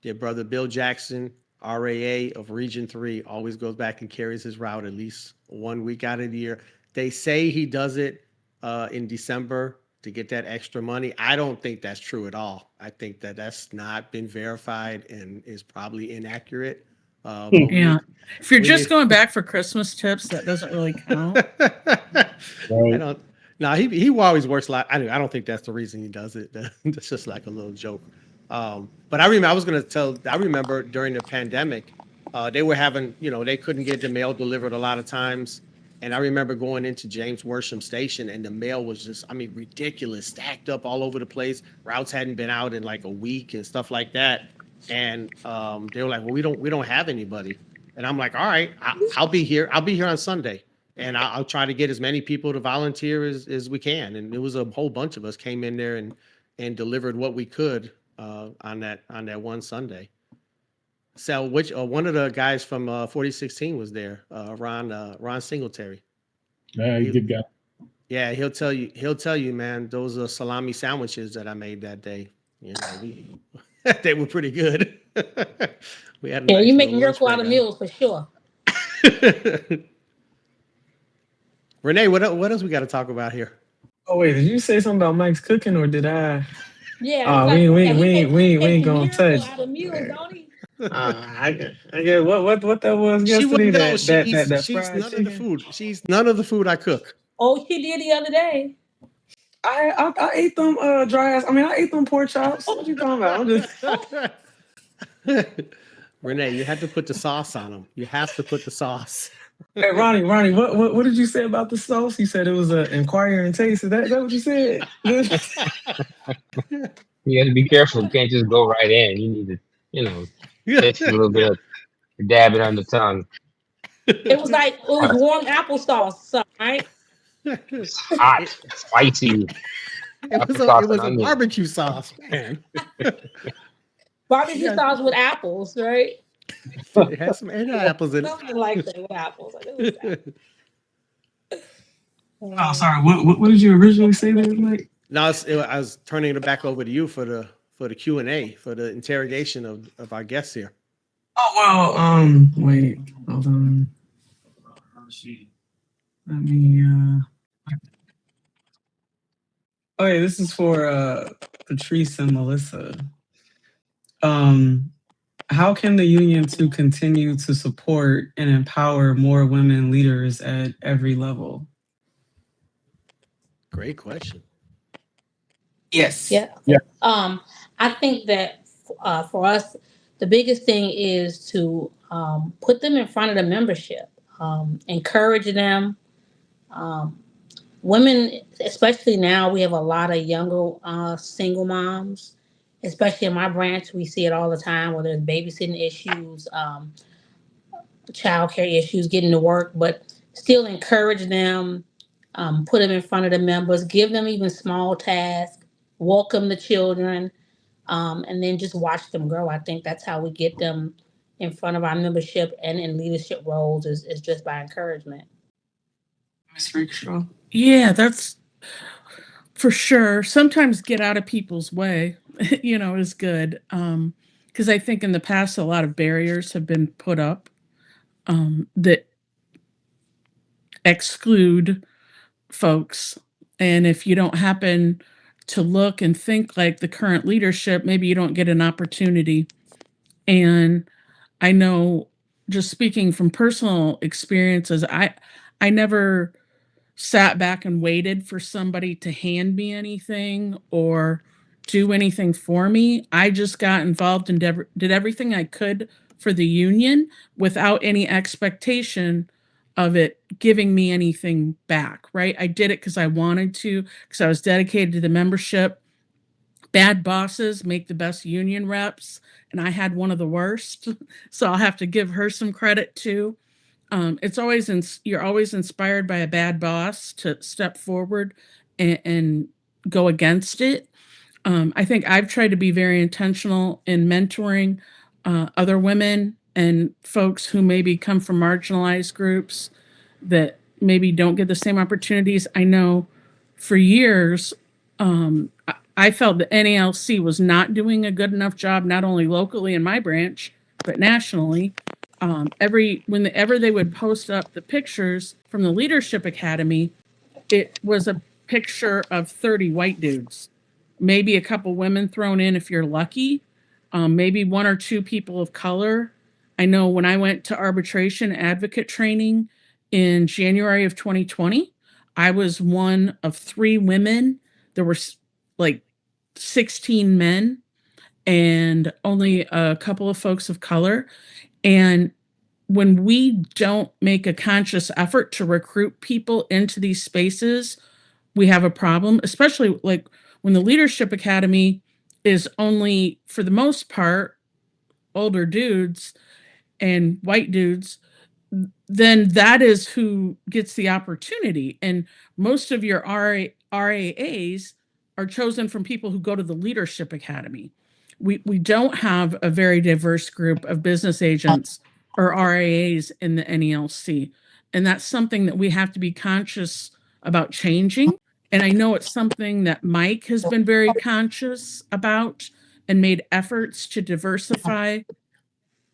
[SPEAKER 2] dear brother Bill Jackson, RAA of Region 3, always goes back and carries his route at least 1 week out of the year. They say he does it in December to get that extra money. I don't think that's true at all. I think that that's not been verified and is probably inaccurate.
[SPEAKER 3] If you're just going back for Christmas tips, that doesn't really count.
[SPEAKER 2] Right. I don't. No, he always works like I don't think that's the reason he does it. That's just like a little joke. But I remember during the pandemic, they were having, they couldn't get the mail delivered a lot of times. And I remember going into James Worsham Station, and the mail was just, ridiculous, stacked up all over the place. Routes hadn't been out in like a week and stuff like that. And they were like, well, we don't have anybody. And I'm like, all right, I'll be here. I'll be here on Sunday. And I'll try to get as many people to volunteer as we can. And it was a whole bunch of us came in there and delivered what we could on that one Sunday. So one of the guys from 4016 was there, Ron Singletary.
[SPEAKER 5] Yeah, he's a good guy.
[SPEAKER 2] Yeah, he'll tell you, man, those salami sandwiches that I made that day, they were pretty good. We had
[SPEAKER 4] you make a miracle out of meals for sure.
[SPEAKER 2] Renee, what else we got to talk about here?
[SPEAKER 7] Oh wait, did you say something about Mike's cooking, or did I?
[SPEAKER 4] Yeah.
[SPEAKER 7] We ain't gonna touch.
[SPEAKER 4] Out of meals, don't he?
[SPEAKER 7] I get what that was yesterday.
[SPEAKER 2] She's none of the food. She's none of the food I cook.
[SPEAKER 4] Oh, she did the other day.
[SPEAKER 7] I ate them dry ass. I ate them pork chops. What you talking about? I'm just.
[SPEAKER 2] Renee, you had to put the sauce on them. You have to put the sauce.
[SPEAKER 7] Hey, Ronnie, what did you say about the sauce? You said it was an inquiring taste. Is that what you said?
[SPEAKER 6] You got to be careful. You can't just go right in. You need to, taste a little bit, dab it on the tongue.
[SPEAKER 4] It was warm applesauce, right?
[SPEAKER 6] It's hot, spicy.
[SPEAKER 2] It
[SPEAKER 6] Applesauce and
[SPEAKER 2] was a
[SPEAKER 6] onion.
[SPEAKER 2] barbecue sauce, man.
[SPEAKER 4] Barbecue
[SPEAKER 2] Yeah,
[SPEAKER 4] sauce with apples, right?
[SPEAKER 2] it had some apples in
[SPEAKER 4] Something like that with apples. Like, it was
[SPEAKER 2] it.
[SPEAKER 7] Oh, sorry. What did you originally say there, Mike?
[SPEAKER 2] Now I was turning it back over to you for the Q&A, for the interrogation of our guests here.
[SPEAKER 7] Oh well. Wait. Hold on. Let me. Okay, this is for Patrice and Melissa. Um, how can the union to continue to support and empower more women leaders at every level?
[SPEAKER 2] Great question.
[SPEAKER 7] Yes.
[SPEAKER 4] Yeah. I think that for us, the biggest thing is to put them in front of the membership, encourage them. Um, Women, especially now, we have a lot of younger single moms. Especially in my branch, we see it all the time, whether it's babysitting issues, childcare issues, getting to work, but still encourage them, put them in front of the members, give them even small tasks, welcome the children, and then just watch them grow. I think that's how we get them in front of our membership and in leadership roles is just by encouragement.
[SPEAKER 7] Miss Rickshaw.
[SPEAKER 3] Yeah, that's for sure. Sometimes get out of people's way, is good. Because I think in the past a lot of barriers have been put up that exclude folks. And if you don't happen to look and think like the current leadership, maybe you don't get an opportunity. And I know, just speaking from personal experiences, I never sat back and waited for somebody to hand me anything or do anything for me. I just got involved and did everything I could for the union without any expectation of it giving me anything back, right? I did it because I wanted to, because I was dedicated to the membership. Bad bosses make the best union reps, and I had one of the worst. So I'll have to give her some credit too. You're always inspired by a bad boss to step forward and go against it. I think I've tried to be very intentional in mentoring other women and folks who maybe come from marginalized groups that maybe don't get the same opportunities. I know for years, I felt the NALC was not doing a good enough job, not only locally in my branch, but nationally. Whenever they would post up the pictures from the Leadership Academy, it was a picture of 30 white dudes, maybe a couple women thrown in if you're lucky, maybe one or two people of color. I know when I went to arbitration advocate training in January of 2020, I was one of 3 women. There were like 16 men and only a couple of folks of color. And when we don't make a conscious effort to recruit people into these spaces, we have a problem, especially like when the Leadership Academy is only, for the most part, older dudes and white dudes, then that is who gets the opportunity. And most of your RAAs are chosen from people who go to the Leadership Academy. We don't have a very diverse group of business agents or RAAs in the NELC. And that's something that we have to be conscious about changing. And I know it's something that Mike has been very conscious about and made efforts to diversify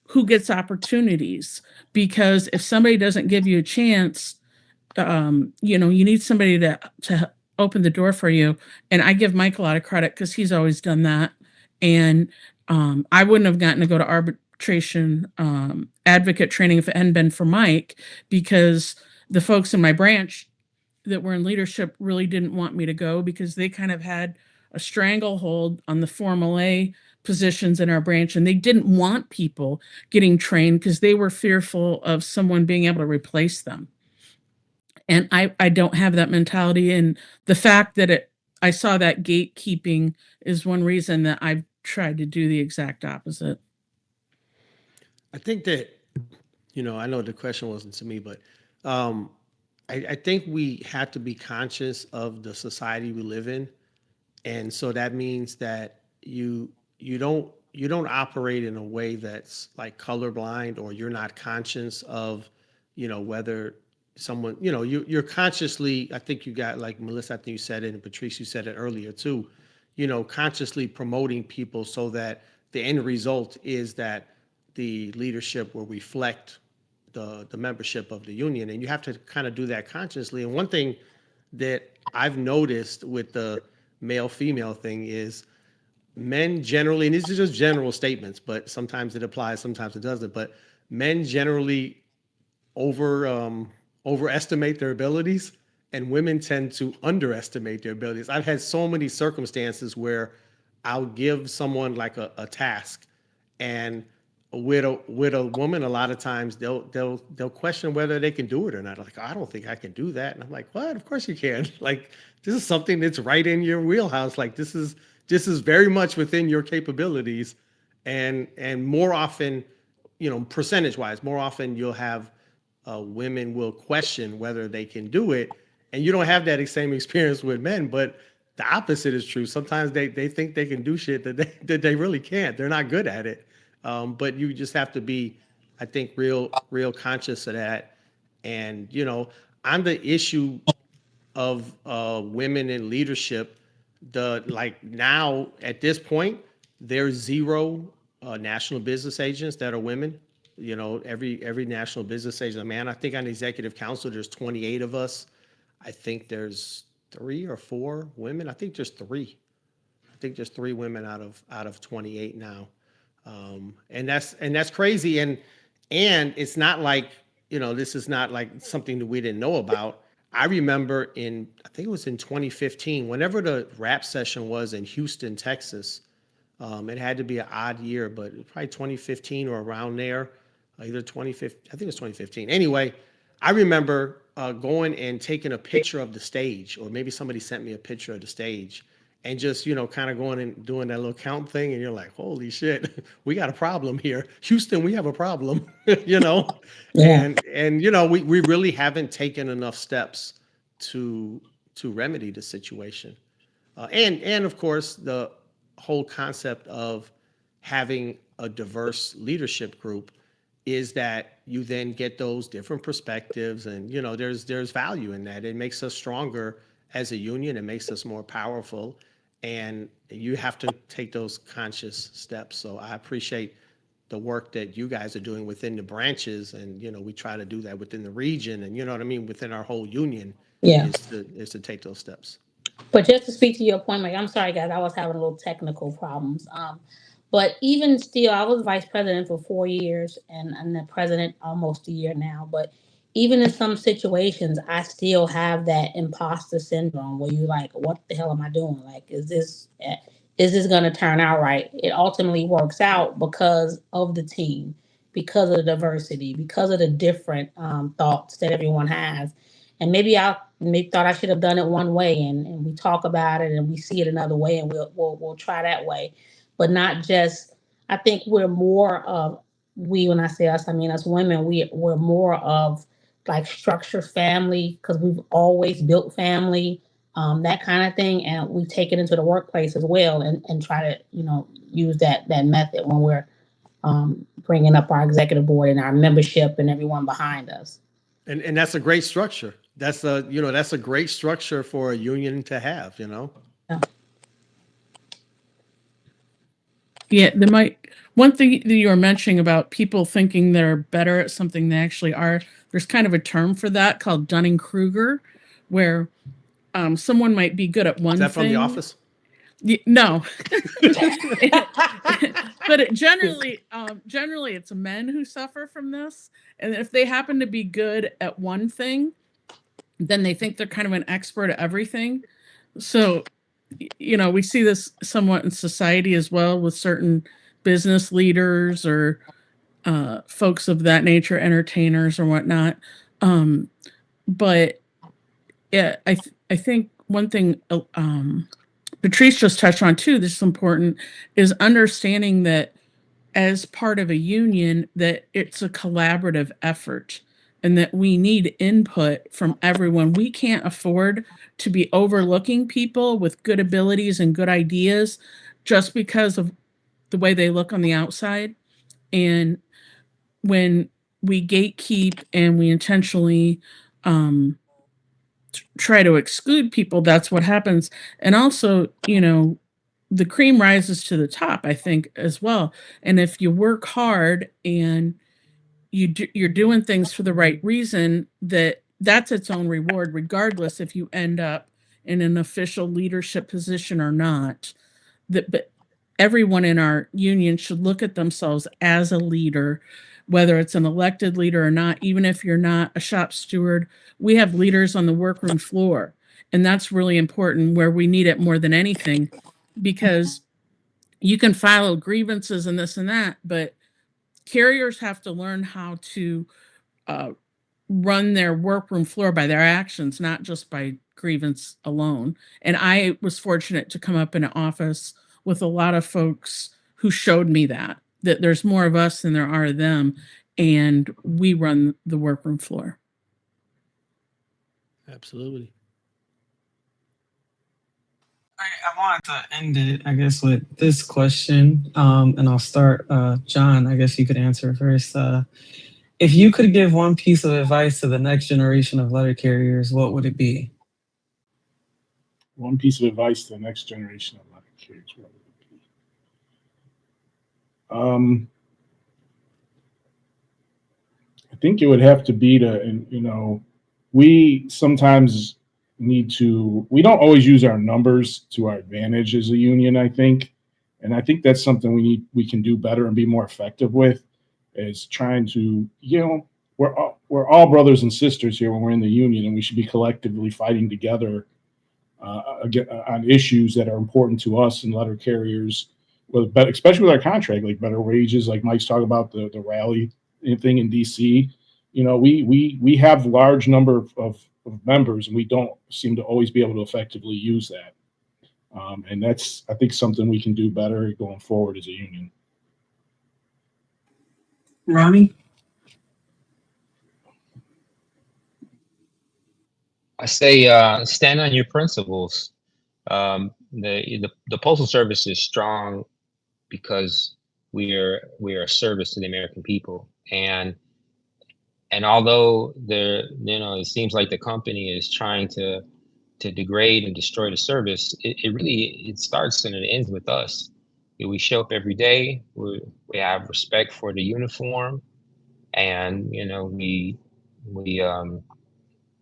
[SPEAKER 3] who gets opportunities, because if somebody doesn't give you a chance, you need somebody to open the door for you. And I give Mike a lot of credit because he's always done that. And I wouldn't have gotten to go to arbitration advocate training if it hadn't been for Mike, because the folks in my branch that were in leadership really didn't want me to go because they kind of had a stranglehold on the Formal A positions in our branch, and they didn't want people getting trained because they were fearful of someone being able to replace them. And I don't have that mentality. And the fact that I saw that gatekeeping is one reason that I've tried to do the exact opposite.
[SPEAKER 2] I think that, I know the question wasn't to me, but I think we have to be conscious of the society we live in. And so that means that you don't operate in a way that's like colorblind, or you're not conscious of, whether someone, you're consciously, I think you got, like Melissa, I think you said it, and Patrice, you said it earlier too, consciously promoting people so that the end result is that the leadership will reflect the membership of the union. And you have to kind of do that consciously. And one thing that I've noticed with the male female thing is men generally, and these are just general statements, but sometimes it applies, sometimes it doesn't. But men generally overestimate their abilities, and women tend to underestimate their abilities. I've had so many circumstances where I'll give someone like a task, and with a woman, a lot of times they'll question whether they can do it or not. Like, I don't think I can do that, and I'm like, what? Of course you can. Like, this is something that's right in your wheelhouse. Like, this is very much within your capabilities, and more often, percentage wise, more often you'll have women will question whether they can do it, and you don't have that same experience with men. But the opposite is true. Sometimes they think they can do shit that they really can't. They're not good at it. But you just have to be, I think, real conscious of that. And on the issue of women in leadership, the like now at this point, there's zero national business agents that are women. Every national business agent, man. I think on the executive council, there's 28 of us. I think there's 3 or 4 women. I think there's three. I think there's 3 women out of 28 now. And that's crazy. And it's not like, this is not like something that we didn't know about. I remember I think it was in 2015, whenever the rap session was in Houston, Texas. It had to be an odd year, but probably 2015 or around there, either 2015, I think it was 2015. Anyway, I remember going and taking a picture of the stage, or maybe somebody sent me a picture of the stage, and just, kind of going and doing that little count thing. And you're like, holy shit, we got a problem here. Houston, we have a problem,
[SPEAKER 4] Yeah.
[SPEAKER 2] and we really haven't taken enough steps to remedy the situation. And of course, the whole concept of having a diverse leadership group is that you then get those different perspectives, and there's value in that. It makes us stronger as a union. It makes us more powerful, and you have to take those conscious steps. So I appreciate the work that you guys are doing within the branches, and we try to do that within the region, and what I mean, within our whole union,
[SPEAKER 4] Yeah.
[SPEAKER 2] is to take those steps.
[SPEAKER 4] But just to speak to your point, like, I'm sorry, guys, I was having a little technical problems. But even still, I was vice president for 4 years, and I'm the president almost a year now. But even in some situations, I still have that imposter syndrome where you're like, "What the hell am I doing? Like, is this going to turn out right?" It ultimately works out because of the team, because of the diversity, because of the different thoughts that everyone has. And maybe I maybe thought I should have done it one way, and we talk about it and we see it another way, and we'll try that way, but not just. I think we're more of, we, when I say us, I mean us women. We're more of like structured family because we've always built family, that kind of thing, and we take it into the workplace as well, and try to use that method when we're bringing up our executive board and our membership and everyone behind us.
[SPEAKER 2] And that's a great structure. That's a great structure for a union to have.
[SPEAKER 4] Yeah.
[SPEAKER 3] Yeah, one thing that you were mentioning about people thinking they're better at something than they actually are. There's kind of a term for that called Dunning-Kruger, where someone might be good at one
[SPEAKER 2] Is that from The
[SPEAKER 3] thing.
[SPEAKER 2] Office?
[SPEAKER 3] No, but generally it's men who suffer from this, and if they happen to be good at one thing, then they think they're kind of an expert at everything. So, we see this somewhat in society as well with certain business leaders or folks of that nature, entertainers or whatnot. But yeah, I think one thing Patrice just touched on too, this is important, is understanding that as part of a union, that it's a collaborative effort. and that we need input from everyone. We can't afford to be overlooking people with good abilities and good ideas just because of the way they look on the outside. And when we gatekeep and we intentionally try to exclude people, that's what happens. And also, the cream rises to the top, I think, as well. And if you work hard and you're doing things for the right reason, that's its own reward, regardless if you end up in an official leadership position or not. But everyone in our union should look at themselves as a leader, whether it's an elected leader or not. Even if you're not a shop steward, we have leaders on the workroom floor, and that's really important, where we need it more than anything, because you can file grievances and this and that, but carriers have to learn how to uh, run their workroom floor by their actions, not just by grievance alone. And I was fortunate to come up in an office with a lot of folks who showed me that there's more of us than there are of them, and we run the workroom floor.
[SPEAKER 2] Absolutely.
[SPEAKER 7] I wanted to end it, I guess, with this question, and I'll start. John, I guess you could answer first. If you could give one piece of advice to the next generation of letter carriers, what would it be?
[SPEAKER 5] One piece of advice to the next generation of letter carriers, what would it be? I think it would have to be we sometimes we don't always use our numbers to our advantage as a union, I think. And I think that's something we can do better and be more effective with, is trying to, we're all brothers and sisters here when we're in the union, and we should be collectively fighting together on issues that are important to us and letter carriers, especially with our contract, like better wages, like Mike's talking about the rally thing in DC. We have large number of members, and we don't seem to always be able to effectively use that. And that's, I think, something we can do better going forward as a union.
[SPEAKER 7] Ronnie?
[SPEAKER 6] I say stand on your principles. The Postal Service is strong because we are a service to the American people, and although it seems like the company is trying to degrade and destroy the service, it really starts and it ends with us. We show up every day. We have respect for the uniform, and we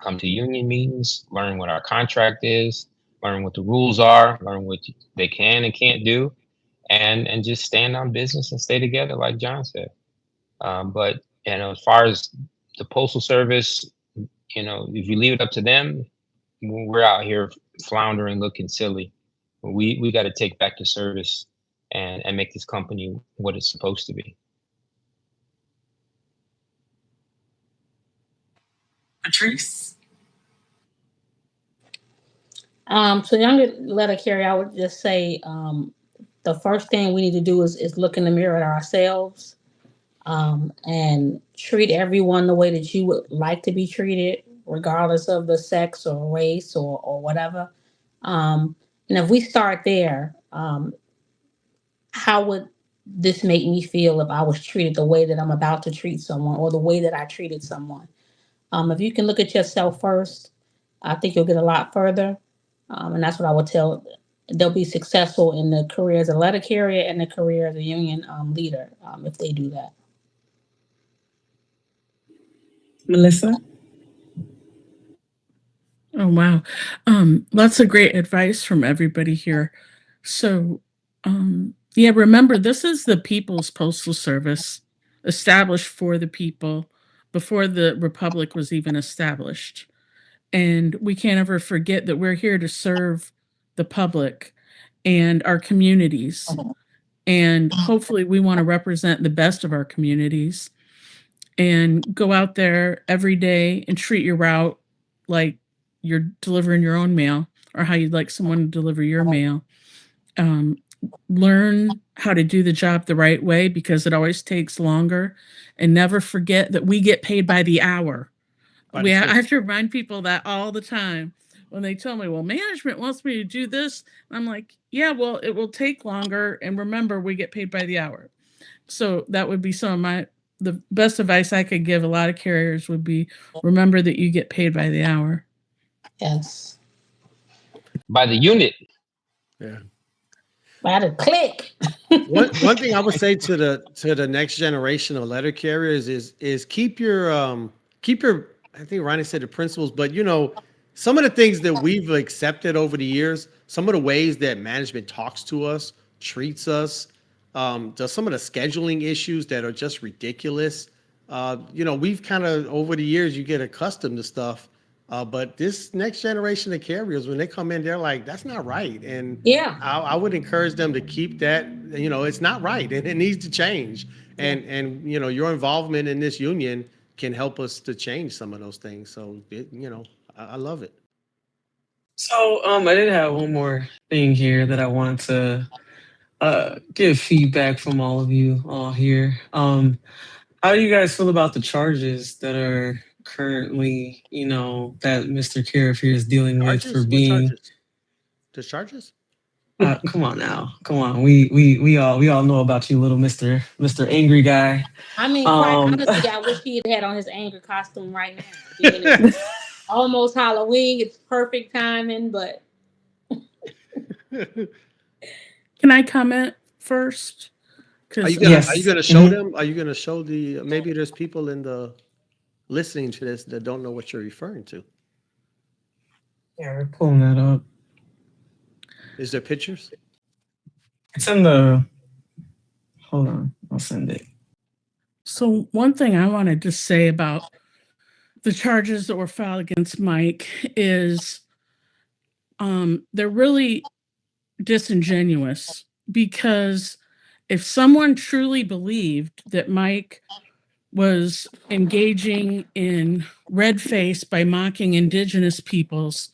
[SPEAKER 6] come to union meetings, learn what our contract is, learn what the rules are, learn what they can and can't do, and just stand on business and stay together, like John said. But as far as the Postal Service, if you leave it up to them, we're out here floundering, looking silly. We got to take back the service and make this company what it's supposed to be.
[SPEAKER 7] Patrice?
[SPEAKER 4] So younger letter carrier, I would just say the first thing we need to do is look in the mirror at ourselves, and treat everyone the way that you would like to be treated, regardless of the sex or race or whatever. And if we start there, how would this make me feel if I was treated the way that I'm about to treat someone, or the way that I treated someone? If you can look at yourself first, I think you'll get a lot further. And that's what I would tell. They'll be successful in the career as a letter carrier and the career as a union leader, if they do that.
[SPEAKER 7] Melissa?
[SPEAKER 3] Oh, wow. Lots of great advice from everybody here. So, remember, this is the People's Postal Service, established for the people before the Republic was even established. And we can't ever forget that we're here to serve the public and our communities. And hopefully we want to represent the best of our communities, and go out there every day and treat your route like you're delivering your own mail, or how you'd like someone to deliver your mail. Learn how to do the job the right way, because it always takes longer. And never forget that we get paid by the hour. I have to remind people that all the time when they tell me, well, management wants me to do this. I'm like, yeah, well, it will take longer. And remember, we get paid by the hour. So that would be some of the best advice I could give a lot of carriers would be remember that you get paid by the hour.
[SPEAKER 4] Yes.
[SPEAKER 6] By the unit.
[SPEAKER 2] Yeah.
[SPEAKER 4] By the click.
[SPEAKER 2] One thing I would say to the next generation of letter carriers is keep your I think Ronnie said the principles, but some of the things that we've accepted over the years, some of the ways that management talks to us, treats us, does some of the scheduling issues that are just ridiculous. We've kind of over the years you get accustomed to stuff. But this next generation of carriers, when they come in, they're like, that's not right. And
[SPEAKER 4] Yeah.
[SPEAKER 2] I would encourage them to keep that, it's not right and it needs to change. And your involvement in this union can help us to change some of those things. So, I love it.
[SPEAKER 7] So I did have one more thing here that I wanted to give feedback from all of you all here. How do you guys feel about the charges that are currently, that Mr. Carriff here is dealing with for
[SPEAKER 2] What
[SPEAKER 7] being?
[SPEAKER 2] charges? The charges?
[SPEAKER 7] Come on now, come on. We all know about you, little Mr. Angry Guy.
[SPEAKER 4] I mean, quite honestly, I wish he had on his anger costume right now. It's almost Halloween. It's perfect timing, but.
[SPEAKER 3] Can I comment first?
[SPEAKER 2] Are you gonna show them? Are you gonna show maybe there's people in the listening to this that don't know what you're referring to?
[SPEAKER 7] Yeah, we're pulling that up.
[SPEAKER 2] Is there pictures?
[SPEAKER 7] It's in the. Hold on, I'll send it.
[SPEAKER 3] So one thing I wanted to say about the charges that were filed against Mike is they're really disingenuous, because if someone truly believed that Mike was engaging in red face by mocking indigenous peoples,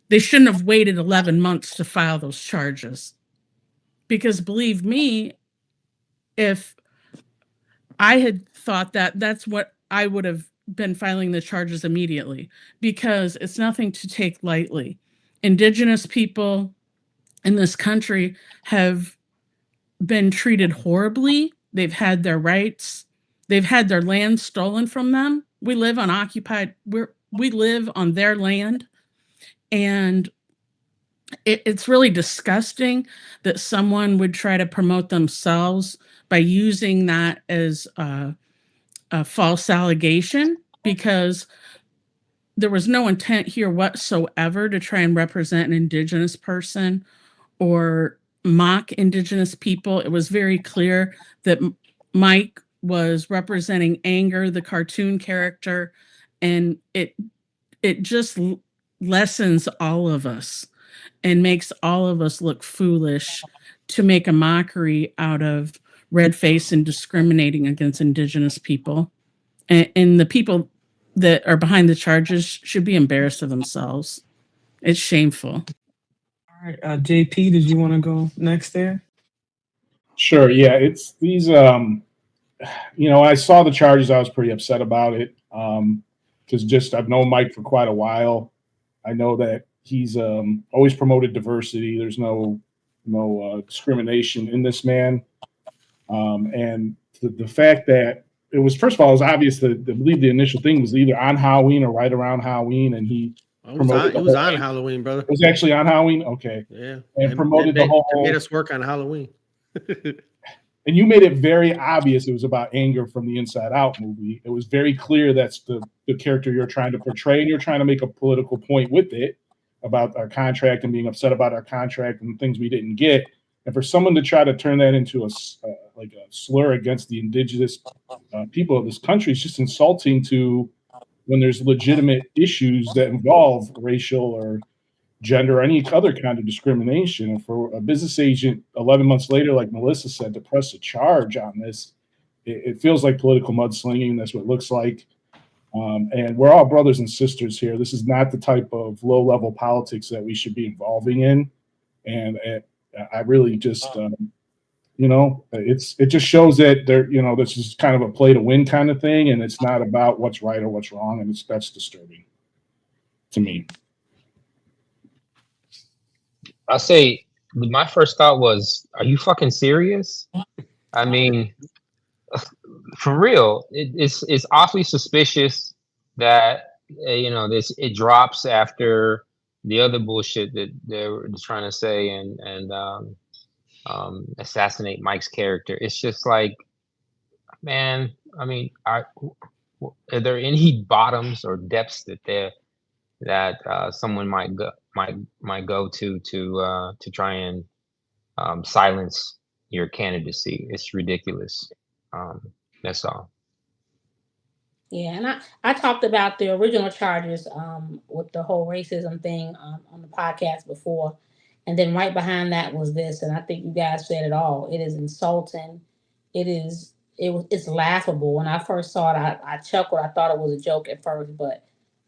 [SPEAKER 3] they shouldn't have waited 11 months to file those charges. Because believe me, if I had thought that, that's what I would have been filing the charges immediately, because it's nothing to take lightly. Indigenous people in this country have been treated horribly. They've had their rights. They've had their land stolen from them. We live on we live on their land. And it's really disgusting that someone would try to promote themselves by using that as a false allegation, because there was no intent here whatsoever to try and represent an indigenous person or mock indigenous people. It was very clear that Mike was representing Anger, the cartoon character, and it just lessens all of us and makes all of us look foolish to make a mockery out of red face and discriminating against indigenous people. And the people that are behind the charges should be embarrassed of themselves. It's shameful.
[SPEAKER 7] All right, JP, did you want to go next there?
[SPEAKER 5] Sure. Yeah, it's these. I saw the charges. I was pretty upset about it because I've known Mike for quite a while. I know that he's always promoted diversity. There's no discrimination in this man, and the fact that it was, first of all, it was obvious that I believe the initial thing was either on Halloween or right around Halloween, and he promoted.
[SPEAKER 2] It was on Halloween, brother.
[SPEAKER 5] It was actually on Halloween. Okay.
[SPEAKER 2] Yeah.
[SPEAKER 5] And promoted the whole.
[SPEAKER 2] It made us work on Halloween.
[SPEAKER 5] And you made it very obvious it was about Anger from the Inside Out movie. It was very clear that's the character you're trying to portray, and you're trying to make a political point with it about our contract and being upset about our contract and things we didn't get. And for someone to try to turn that into a slur against the indigenous people of this country is just insulting to when there's legitimate issues that involve racial or gender or any other kind of discrimination. And for a business agent 11 months later, like Melissa said, to press a charge on this, it feels like political mudslinging. That's what it looks like. And we're all brothers and sisters here. This is not the type of low-level politics that we should be involving in. And I really just, it just shows that this is kind of a play to win kind of thing, and it's not about what's right or what's wrong, and that's disturbing to me.
[SPEAKER 6] I'll say my first thought was, are you fucking serious? I mean, for real, it's awfully suspicious that it drops after the other bullshit that they're trying to say and assassinate Mike's character. It's just like, man, I mean, are there any bottoms or depths that someone might go to try and silence your candidacy? It's ridiculous. That's all.
[SPEAKER 4] Yeah, and I talked about the original charges with the whole racism thing on the podcast before, and then right behind that was this, and I think you guys said it all. It is insulting. It's laughable. When I first saw it, I chuckled. I thought it was a joke at first, but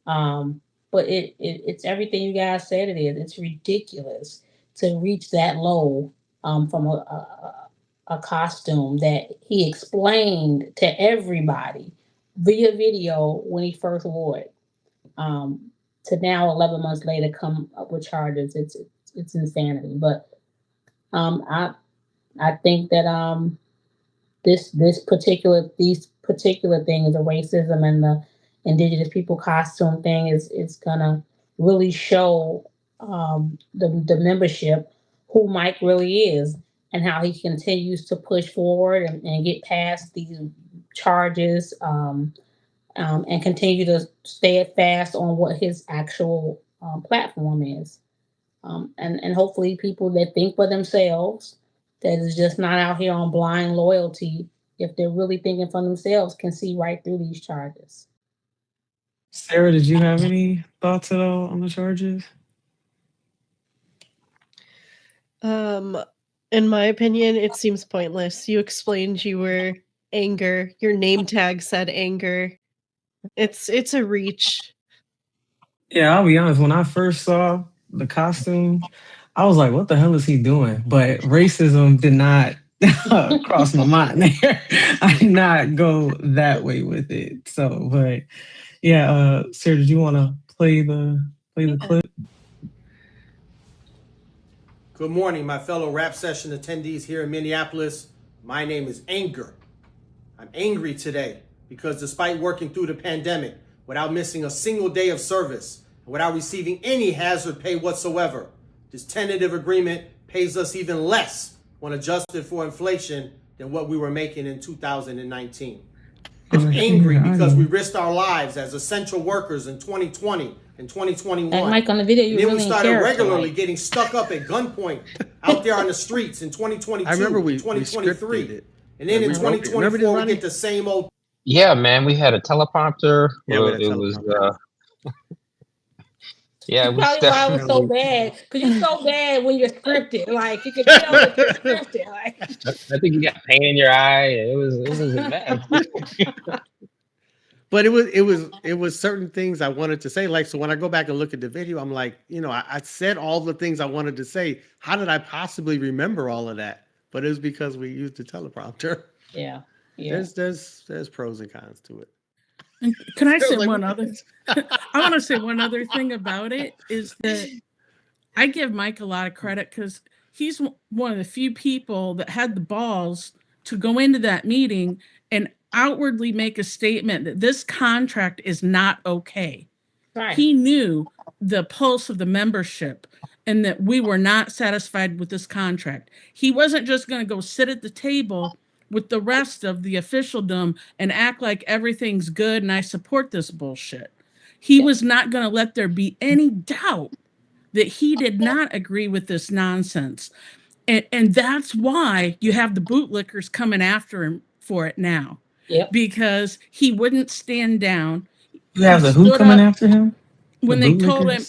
[SPEAKER 4] it's everything you guys said it is. It's ridiculous to reach that low from a costume that he explained to everybody via video when he first wore it. To now 11 months later come up with charges. It's insanity. But I think that these particular things, the racism and the indigenous people costume thing is gonna really show the membership who Mike really is and how he continues to push forward and get past these charges and continue to stay fast on what his actual platform is. And hopefully people that think for themselves, that is just not out here on blind loyalty, if they're really thinking for themselves, can see right through these charges.
[SPEAKER 7] Sarah, did you have any thoughts at all on the charges?
[SPEAKER 8] In my opinion, it seems pointless. You explained you were anger. Your name tag said anger. It's a reach.
[SPEAKER 7] Yeah, I'll be honest. When I first saw the costume, I was like, what the hell is he doing? But racism did not cross my mind there. I did not go that way with it. So, but yeah, Sarah, did you want to play the clip?
[SPEAKER 2] Good morning, my fellow rap session attendees here in Minneapolis. My name is Anger. I'm angry today because despite working through the pandemic without missing a single day of service and without receiving any hazard pay whatsoever, this tentative agreement pays us even less when adjusted for inflation than what we were making in 2019. I'm angry because we risked our lives as essential workers in 2020 and 2021.
[SPEAKER 4] That Mike on the video, you
[SPEAKER 2] and then
[SPEAKER 4] really
[SPEAKER 2] we started regularly
[SPEAKER 4] right?
[SPEAKER 2] getting stuck up at gunpoint out there on the streets in 2022
[SPEAKER 9] I remember we
[SPEAKER 2] 2023.
[SPEAKER 9] it.
[SPEAKER 2] And then in 2024, we get the same old.
[SPEAKER 6] Yeah, man, we had a teleprompter.
[SPEAKER 2] Yeah,
[SPEAKER 6] it was. Yeah, it was
[SPEAKER 4] probably why it was so bad, because you're so bad when you're scripted. Like you can tell that you're scripted. Like
[SPEAKER 6] I think you got pain in your eye. It was bad.
[SPEAKER 2] But it was certain things I wanted to say. Like, so when I go back and look at the video, I'm like, I said all the things I wanted to say. How did I possibly remember all of that? But it was because we used the teleprompter.
[SPEAKER 4] Yeah.
[SPEAKER 2] There's pros and cons to it.
[SPEAKER 3] And can I say one other? I want to say one other thing about it is that I give Mike a lot of credit because he's one of the few people that had the balls to go into that meeting and outwardly make a statement that this contract is not okay.
[SPEAKER 4] Right.
[SPEAKER 3] He knew the pulse of the membership and that we were not satisfied with this contract. He wasn't just going to go sit at the table with the rest of the officialdom and act like everything's good and I support this bullshit. He was not going to let there be any doubt that he did not agree with this nonsense. And that's why you have the bootlickers coming after him for it now.
[SPEAKER 4] Yep.
[SPEAKER 3] Because he wouldn't stand down.
[SPEAKER 7] You have the who coming after him?
[SPEAKER 3] When they told him,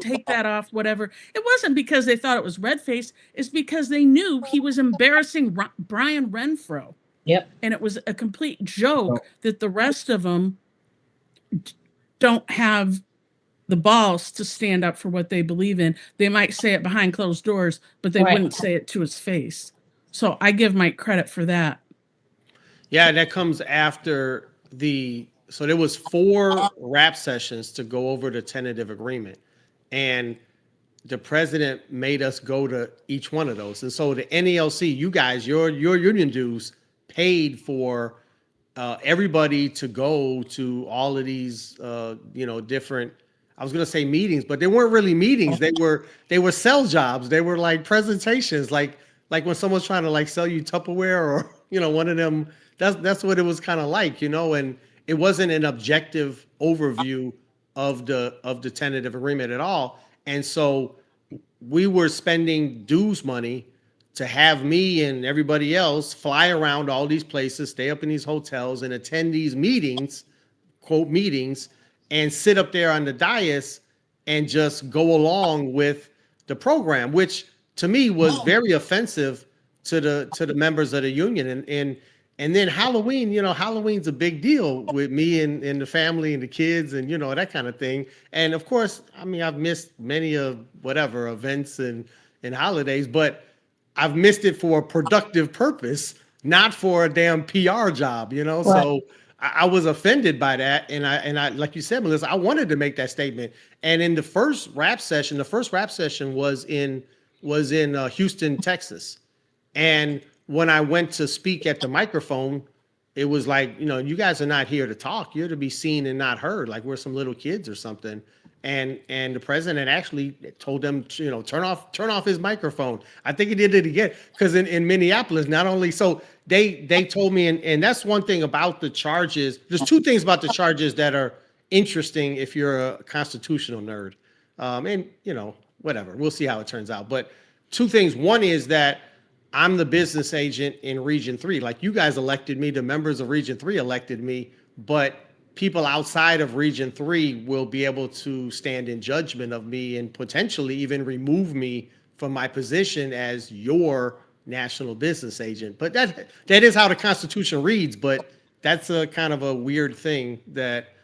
[SPEAKER 3] take that off, whatever. It wasn't because they thought it was red face. It's because they knew he was embarrassing Brian Renfro.
[SPEAKER 4] Yep.
[SPEAKER 3] And it was a complete joke that the rest of them don't have the balls to stand up for what they believe in. They might say it behind closed doors, but they wouldn't say it to his face. So I give Mike credit for that.
[SPEAKER 2] Yeah, that comes after so there was 4 rap sessions to go over the tentative agreement. And the president made us go to each one of those. And so the NELC, you guys, your union dues paid for everybody to go to all of these, different. I was gonna say meetings, but they weren't really meetings. They were sell jobs. They were like presentations, like when someone's trying to like sell you Tupperware or one of them. That's what it was kind of like, and it wasn't an objective overview of the tentative agreement at all. And so we were spending dues money to have me and everybody else fly around all these places, stay up in these hotels, and attend these meetings, quote meetings, and sit up there on the dais and just go along with the program, which to me was very offensive to the members of the union. And then Halloween, Halloween's a big deal with me and the family and the kids and that kind of thing. And of course, I mean, I've missed many of whatever events and holidays, but I've missed it for a productive purpose, not for a damn PR job,
[SPEAKER 4] Right.
[SPEAKER 2] So I was offended by that, and I like you said, Melissa, I wanted to make that statement. And in the first rap session was in Houston, Texas, and when I went to speak at the microphone, it was like, you guys are not here to talk. You're to be seen and not heard, like we're some little kids or something. And the president actually told them, turn off his microphone. I think he did it again because in Minneapolis, not only so they told me, and that's one thing about the charges. There's 2 things about the charges that are interesting if you're a constitutional nerd, and whatever. We'll see how it turns out. But 2 things. One is that I'm the business agent in Region 3. Like you guys elected me, the members of Region 3 elected me, but people outside of Region 3 will be able to stand in judgment of me and potentially even remove me from my position as your national business agent. But that is how the Constitution reads, but that's a kind of a weird thing that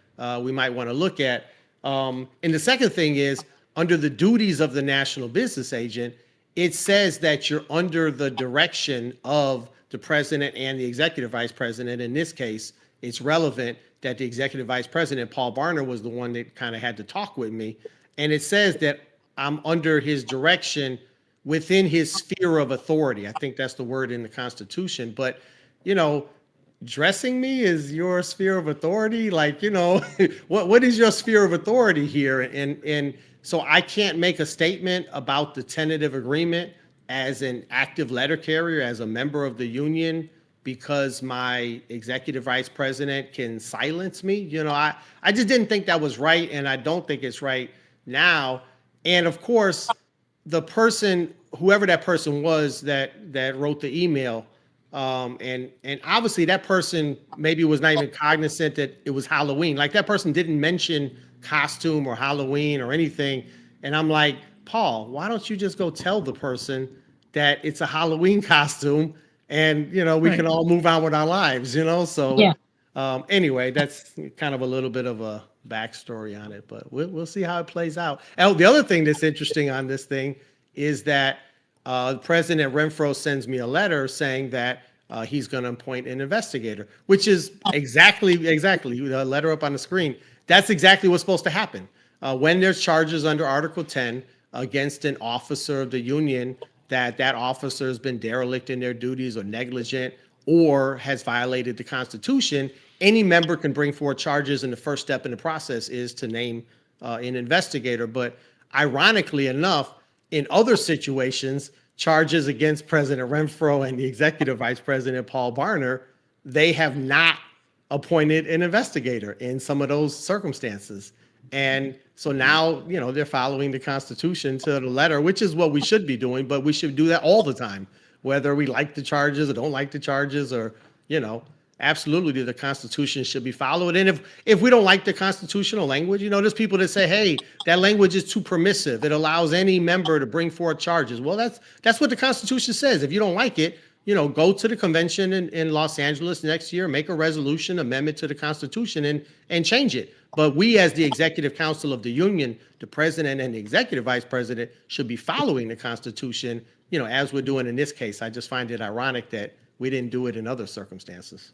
[SPEAKER 2] we might want to look at. And the second thing is, under the duties of the national business agent, it says that you're under the direction of the president and the executive vice president. In this case, it's relevant that the executive vice president, Paul Barner, was the one that kind of had to talk with me. And it says that I'm under his direction within his sphere of authority. I think that's the word in the Constitution. But, dressing me is your sphere of authority. Like, what is your sphere of authority here? And so I can't make a statement about the tentative agreement as an active letter carrier, as a member of the union, because my executive vice president can silence me. I just didn't think that was right, and I don't think it's right now. And of course, the person, whoever that person was that wrote the email, and obviously that person maybe was not even cognizant that it was Halloween. Like that person didn't mention costume or Halloween or anything. And I'm like, Paul, why don't you just go tell the person that it's a Halloween costume and, we can all move on with our lives, So
[SPEAKER 4] Yeah.
[SPEAKER 2] Anyway, that's kind of a little bit of a backstory on it, but we'll see how it plays out. And the other thing that's interesting on this thing is that President Renfro sends me a letter saying that he's going to appoint an investigator, which is exactly the letter up on the screen. That's exactly what's supposed to happen. When there's charges under Article 10 against an officer of the union, that officer has been derelict in their duties or negligent or has violated the Constitution, any member can bring forward charges, and the first step in the process is to name an investigator. But ironically enough, in other situations, charges against President Renfro and the executive vice president, Paul Barner, they have not appointed an investigator in some of those circumstances. And so now, they're following the Constitution to the letter, which is what we should be doing, but we should do that all the time, whether we like the charges or don't like the charges, or, absolutely the Constitution should be followed. And if we don't like the constitutional language, there's people that say, hey, that language is too permissive. It allows any member to bring forth charges. Well, that's what the Constitution says. If you don't like it, go to the convention in Los Angeles next year, make a resolution amendment to the Constitution and change it. But we, as the executive council of the union, the president and the executive vice president, should be following the Constitution as we're doing in this case. I just find it ironic that we didn't do it in other circumstances.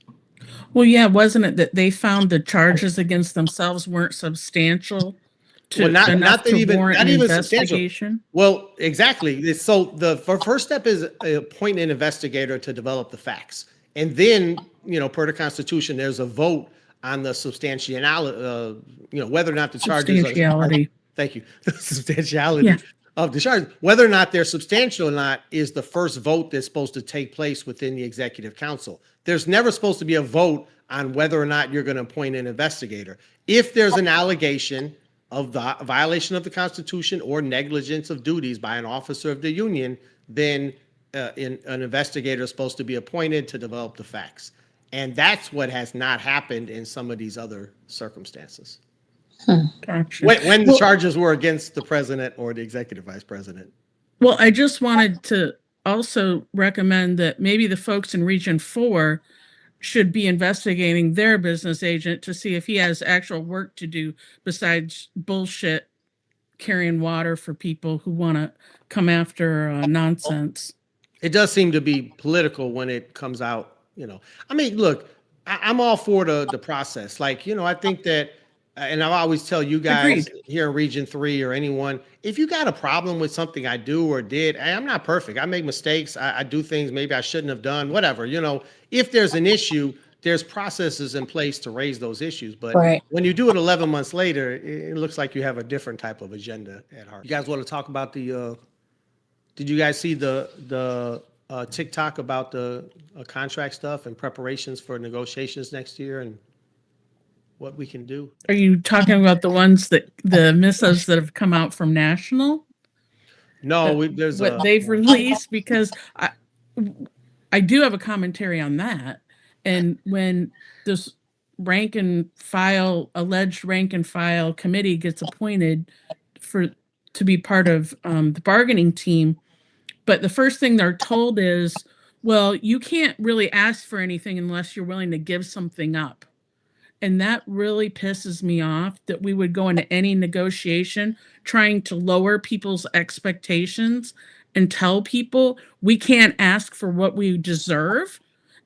[SPEAKER 3] Well, yeah, wasn't it that they found the charges against themselves weren't substantial
[SPEAKER 2] Well,
[SPEAKER 3] to enough to warrant
[SPEAKER 2] not
[SPEAKER 3] an
[SPEAKER 2] even substantial.
[SPEAKER 3] investigation?
[SPEAKER 2] Well, exactly. So the first step is appoint an investigator to develop the facts, and then per the Constitution, there's a vote on the substantiality. Whether or not the charges
[SPEAKER 3] Substantiality.
[SPEAKER 2] Thank you. The substantiality
[SPEAKER 3] Yeah.
[SPEAKER 2] of the charges, whether or not they're substantial or not, is the first vote that's supposed to take place within the Executive Council. There's never supposed to be a vote on whether or not you're going to appoint an investigator. If there's an allegation of the violation of the Constitution or negligence of duties by an officer of the union, then an investigator is supposed to be appointed to develop the facts. And that's what has not happened in some of these other circumstances.
[SPEAKER 3] Gotcha.
[SPEAKER 2] When the charges were against the president or the executive vice president.
[SPEAKER 3] Well, I just wanted to also recommend that maybe the folks in Region 4 should be investigating their business agent to see if he has actual work to do besides bullshit carrying water for people who want to come after nonsense.
[SPEAKER 2] It does seem to be political when it comes out, I mean, look, I'm all for the process. Like, I think that, and I always tell you guys here in Region 3 or anyone, if you got a problem with something I do or did, I'm not perfect. I make mistakes. I do things maybe I shouldn't have done, whatever. If there's an issue, there's processes in place to raise those issues. But when you do it 11 months later, it looks like you have a different type of agenda at heart. You guys want to talk about did you guys see the TikTok about the contract stuff and preparations for negotiations next year and what we can do?
[SPEAKER 3] Are you talking about the ones the missives that have come out from National?
[SPEAKER 2] No, there's
[SPEAKER 3] what they've released, because I do have a commentary on that. And when this alleged rank and file committee gets appointed to be part of the bargaining team, but the first thing they're told is, well, you can't really ask for anything unless you're willing to give something up. And that really pisses me off, that we would go into any negotiation trying to lower people's expectations and tell people we can't ask for what we deserve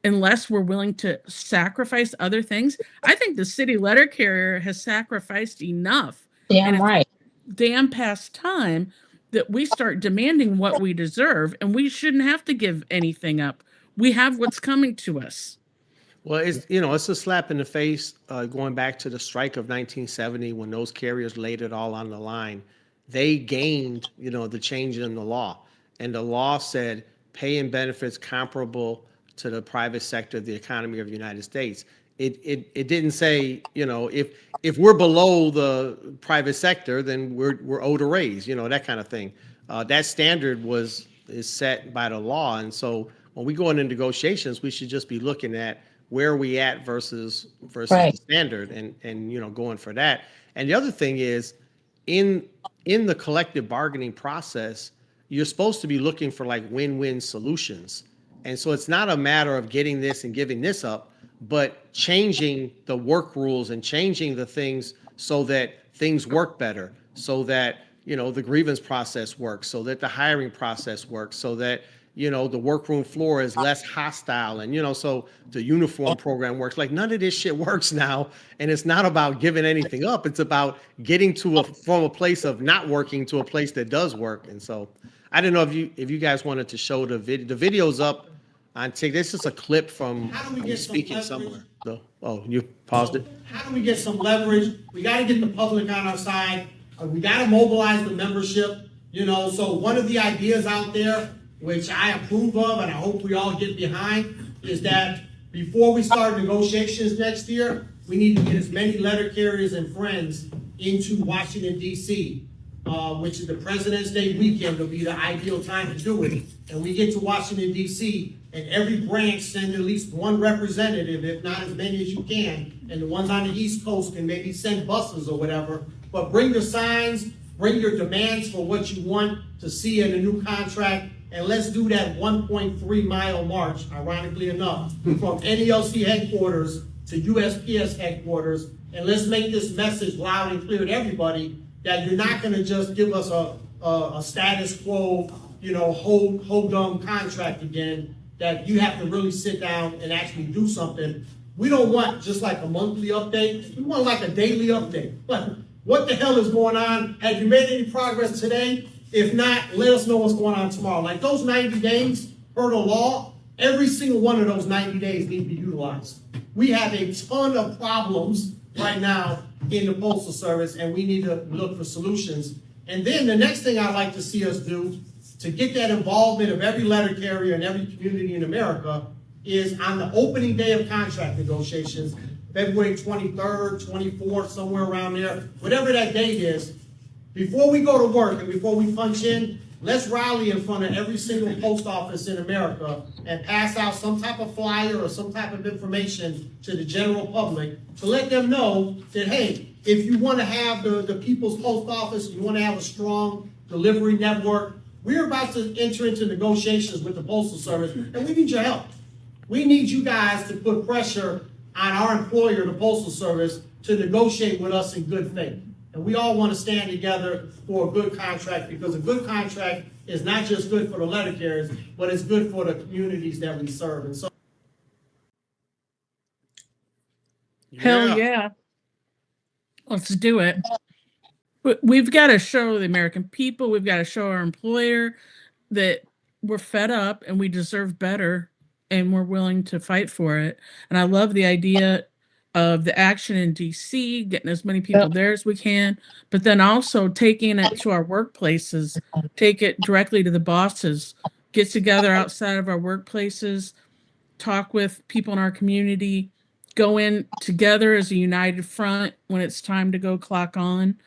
[SPEAKER 3] unless we're willing to sacrifice other things. I think the city letter carrier has sacrificed enough.
[SPEAKER 4] Damn right.
[SPEAKER 3] Damn past time that we start demanding what we deserve, and we shouldn't have to give anything up. We have what's coming to us.
[SPEAKER 2] Well, it's a slap in the face going back to the strike of 1970 when those carriers laid it all on the line. They gained, the change in the law, and the law said pay and benefits comparable to the private sector of the economy of the United States. It didn't say, if we're below the private sector, then we're owed a raise, that kind of thing. That standard is set by the law, and so when we go into negotiations, we should just be looking at where are we at versus the standard, and going for that. And the other thing is, in the collective bargaining process, you're supposed to be looking for like win-win solutions. And so it's not a matter of getting this and giving this up, but changing the work rules and changing the things so that things work better, so that, the grievance process works, so that the hiring process works, so that, the workroom floor is less hostile, and, so the uniform program works. Like, none of this shit works now. And it's not about giving anything up. It's about getting from a place of not working to a place that does work. And so I don't know if you guys wanted to show the video. The video's up on TikTok. This is a clip from speaking somewhere. So, you paused it.
[SPEAKER 9] How do we get some leverage? We got to get the public on our side. We got to mobilize the membership. So one of the ideas out there, which I approve of and I hope we all get behind, is that before we start negotiations next year, we need to get as many letter carriers and friends into Washington, D.C., which is the President's Day weekend will be the ideal time to do it. And we get to Washington, D.C., and every branch send at least one representative, if not as many as you can. And the ones on the East Coast can maybe send buses or whatever. But bring your signs, bring your demands for what you want to see in a new contract, and let's do that 1.3 mile march, ironically enough, from NELC headquarters to USPS headquarters, and let's make this message loud and clear to everybody that you're not going to just give us a status quo hold contract again, that you have to really sit down and actually do something. We don't want just like a monthly update. We want like a daily update. What the hell is going on? Have you made any progress today? If not, let us know what's going on tomorrow. Like those 90 days per the law, every single one of those 90 days need to be utilized. We have a ton of problems right now in the Postal Service, and we need to look for solutions. And then the next thing I'd like to see us do to get that involvement of every letter carrier and every community in America is on the opening day of contract negotiations, February 23rd, 24th, somewhere around there, whatever that date is, before we go to work and before we punch in, let's rally in front of every single post office in America and pass out some type of flyer or some type of information to the general public to let them know that, hey, if you want to have the people's post office, you want to have a strong delivery network, we're about to enter into negotiations with the Postal Service, and we need your help. We need you guys to put pressure on our employer, the Postal Service, to negotiate with us in good faith. And we all want to stand together for a good contract, because a good contract is not just good for the letter carriers, but it's good for the communities that we serve. And so,
[SPEAKER 3] Hell yeah. Let's do it. We've got to show the American people, we've got to show our employer that we're fed up and we deserve better and we're willing to fight for it. And I love the idea of the action in DC, getting as many people there as we can, but then also taking it to our workplaces, take it directly to the bosses, get together outside of our workplaces, talk with people in our community, go in together as a united front when it's time to go clock on.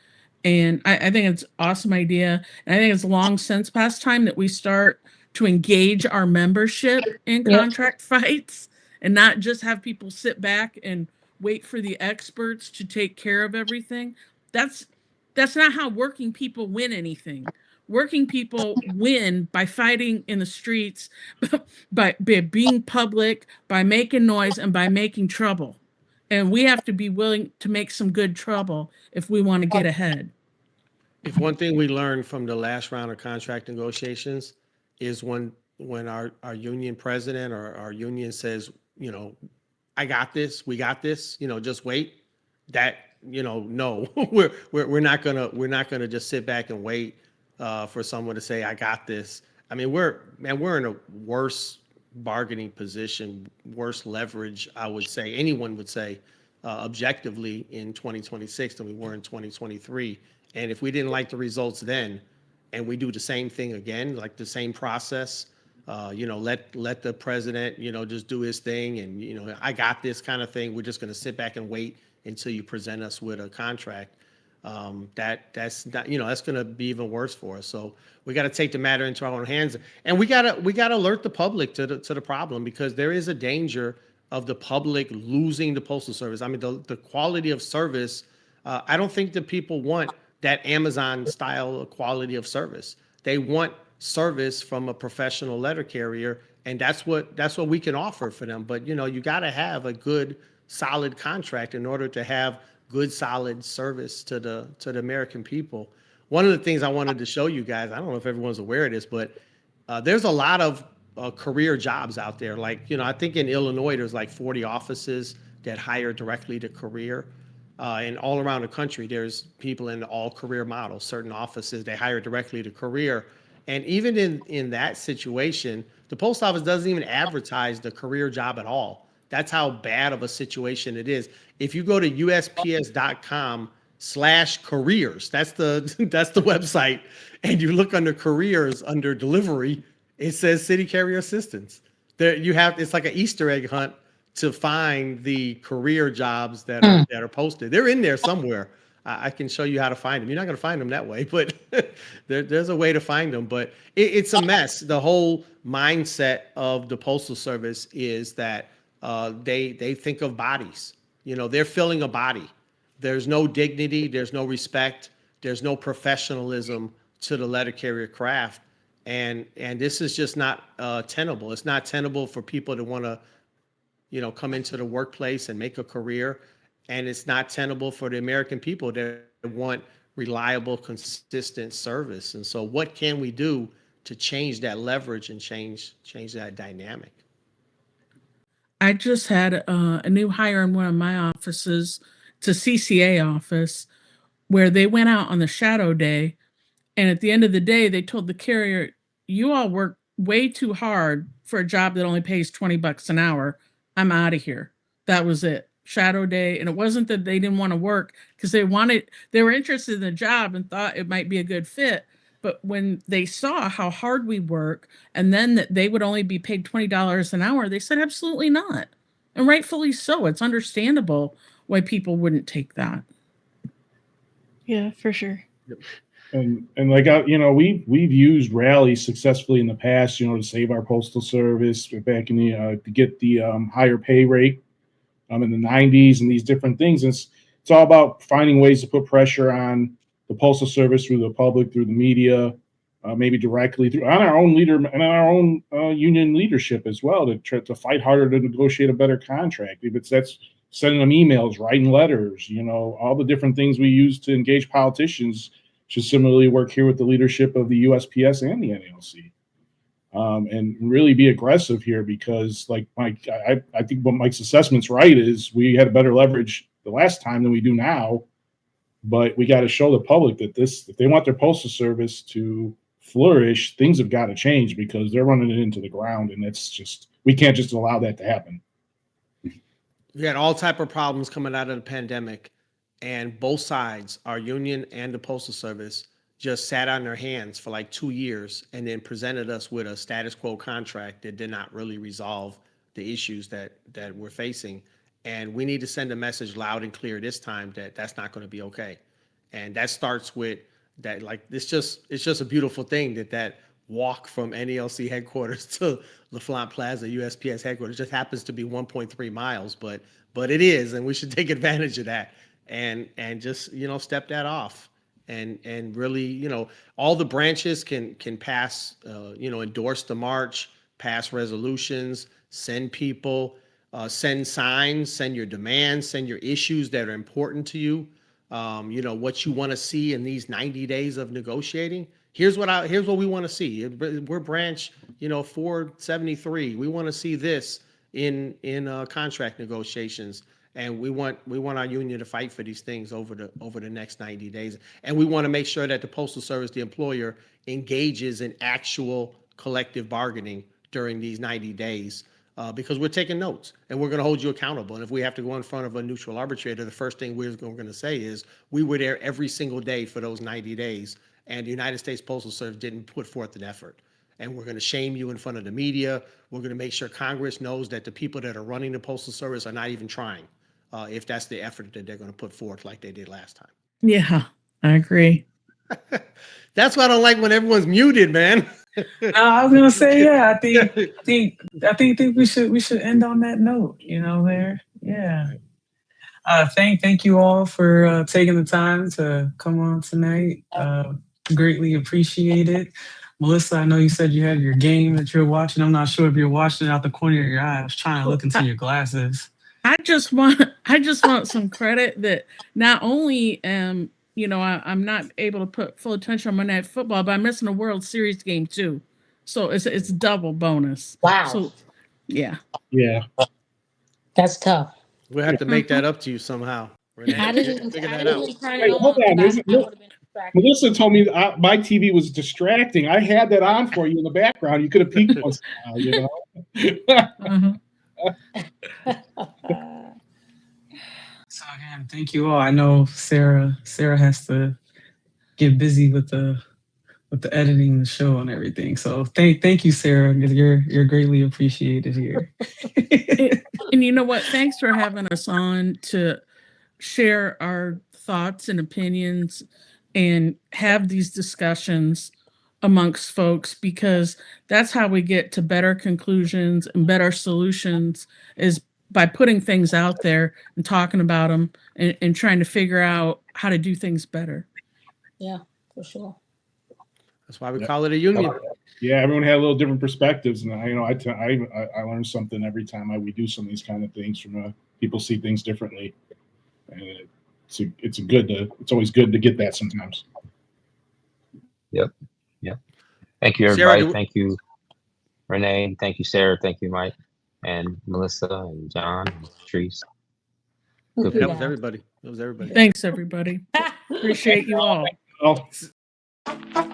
[SPEAKER 3] And I think it's an awesome idea. And I think it's long since past time that we start to engage our membership in contract fights and not just have people sit back and wait for the experts to take care of everything. That's not how working people win anything. Working people win by fighting in the streets, by being public, by making noise, and by making trouble. And we have to be willing to make some good trouble if we want to get ahead.
[SPEAKER 2] If one thing we learned from the last round of contract negotiations is when our union president or our union says, I got this, we got this, just wait. That, no, we're not gonna just sit back and wait for someone to say, I got this. I mean, we're in a worse bargaining position, worse leverage, I would say, anyone would say, objectively in 2026 than we were in 2023. And if we didn't like the results then, and we do the same thing again, like the same process, let the president, just do his thing, and I got this kind of thing. We're just going to sit back and wait until you present us with a contract. That's not, that's going to be even worse for us. So we got to take the matter into our own hands, and we got to alert the public to the problem, because there is a danger of the public losing the Postal Service. I mean, the quality of service. I don't think that people want that Amazon style quality of service. They want service from a professional letter carrier, and that's what we can offer for them. But you got to have a good, solid contract in order to have good, solid service to the American people. One of the things I wanted to show you guys, I don't know if everyone's aware of this, but there's a lot of career jobs out there. Like, I think in Illinois, there's like 40 offices that hire directly to career. And all around the country, there's people in all career models, certain offices, they hire directly to career. And even in that situation, the post office doesn't even advertise the career job at all. That's how bad of a situation it is. If you go to USPS.com/careers, that's the website, and you look under careers under delivery, it says city carrier assistants. There it's like an Easter egg hunt to find the career jobs that are posted. They're in there somewhere. I can show you how to find them. You're not going to find them that way, but there's a way to find them. But it's a mess. The whole mindset of the Postal Service is that they think of bodies. They're filling a body. There's no dignity. There's no respect. There's no professionalism to the letter carrier craft. And this is just not tenable. It's not tenable for people to want to come into the workplace and make a career. And it's not tenable for the American people that want reliable, consistent service. And so what can we do to change that leverage and change that dynamic.
[SPEAKER 3] I just had a new hire in one of my offices. It's a CCA office where they went out on the shadow day, and at the end of the day, they told the carrier, "You all work way too hard for a job that only pays $20 an hour. I'm out of here." That was it. Shadow day, and it wasn't that they didn't want to work because they were interested in the job and thought it might be a good fit. But when they saw how hard we work and then that they would only be paid $20 an hour, they said absolutely not. And rightfully so. It's understandable why people wouldn't take that.
[SPEAKER 8] Yeah, for sure.
[SPEAKER 5] And like we've used rallies successfully in the past, to save our postal service back in the to get the higher pay rate in the 90s and these different things. And it's all about finding ways to put pressure on the postal service through the public, through the media, maybe directly on our own leader and our own union leadership as well, to try to fight harder to negotiate a better contract. If that's sending them emails, writing letters, all the different things we use to engage politicians should similarly work here with the leadership of the USPS and the NALC. And really be aggressive here, because like Mike, I think what Mike's assessment's right is we had a better leverage the last time than we do now, but we got to show the public that if they want their postal service to flourish, things have got to change, because they're running it into the ground, and we can't just allow that to happen.
[SPEAKER 2] We had all type of problems coming out of the pandemic, and both sides, our union and the postal service, just sat on their hands for like 2 years and then presented us with a status quo contract that did not really resolve the issues that we're facing. And we need to send a message loud and clear this time that that's not going to be okay. And that starts with that, like, it's just a beautiful thing that walk from NELC headquarters to LaFlante Plaza USPS headquarters just happens to be 1.3 miles, but it is, and we should take advantage of that and just, step that off. And really, all the branches can pass, endorse the march, pass resolutions, send people, send signs, send your demands, send your issues that are important to you. What you want to see in these 90 days of negotiating. Here's what we want to see. We're branch, 473. We want to see this in contract negotiations. And we want our union to fight for these things over the next 90 days. And we want to make sure that the Postal Service, the employer, engages in actual collective bargaining during these 90 days, because we're taking notes and we're going to hold you accountable. And if we have to go in front of a neutral arbitrator, the first thing we're going to say is we were there every single day for those 90 days, and the United States Postal Service didn't put forth an effort. And we're going to shame you in front of the media. We're going to make sure Congress knows that the people that are running the Postal Service are not even trying. If that's the effort that they're going to put forth like they did last time.
[SPEAKER 3] Yeah, I agree.
[SPEAKER 2] That's why I don't like when everyone's muted, man.
[SPEAKER 10] I was gonna say, yeah. I think we should end on that note. There. Yeah. Thank you all for taking the time to come on tonight. Greatly appreciate it. Melissa, I know you said you had your game that you're watching. I'm not sure if you're watching it out the corner of your eye. I was trying to look into your glasses.
[SPEAKER 3] I just want some credit that not only I'm not able to put full attention on Monday Night Football, but I'm missing a World Series game too. So it's double bonus.
[SPEAKER 4] Wow.
[SPEAKER 3] So yeah.
[SPEAKER 5] Yeah.
[SPEAKER 4] That's tough.
[SPEAKER 2] We'll have to make that up to you somehow. Renee,
[SPEAKER 4] I didn't
[SPEAKER 2] figure
[SPEAKER 4] turn
[SPEAKER 2] that out.
[SPEAKER 4] it on.
[SPEAKER 5] Hold on.
[SPEAKER 4] I would've been distracted.
[SPEAKER 5] Melissa told me my TV was distracting. I had that on for you in the background. You could have peeked once in a while,
[SPEAKER 10] So again, thank you all. I know Sarah has to get busy with the editing the show and everything. So thank you, Sarah. You're greatly appreciated here.
[SPEAKER 3] And you know what? Thanks for having us on to share our thoughts and opinions and have these discussions amongst folks, because that's how we get to better conclusions and better solutions, is by putting things out there and talking about them and trying to figure out how to do things better.
[SPEAKER 4] Yeah, for sure.
[SPEAKER 2] That's why we call it a union.
[SPEAKER 5] Yeah, everyone had a little different perspectives, and I learn something every time we do some of these kind of things from people see things differently, and it's always good to get that sometimes.
[SPEAKER 6] Yep. Thank you,
[SPEAKER 2] Sarah,
[SPEAKER 6] everybody. Thank you, Renee. Thank you, Sarah. Thank you, Mike, and Melissa, and John, and Patrice.
[SPEAKER 4] Thank
[SPEAKER 2] that
[SPEAKER 4] you,
[SPEAKER 2] was
[SPEAKER 4] guys.
[SPEAKER 2] everybody. That was everybody.
[SPEAKER 3] Thanks, everybody. Appreciate you all.
[SPEAKER 5] Oh.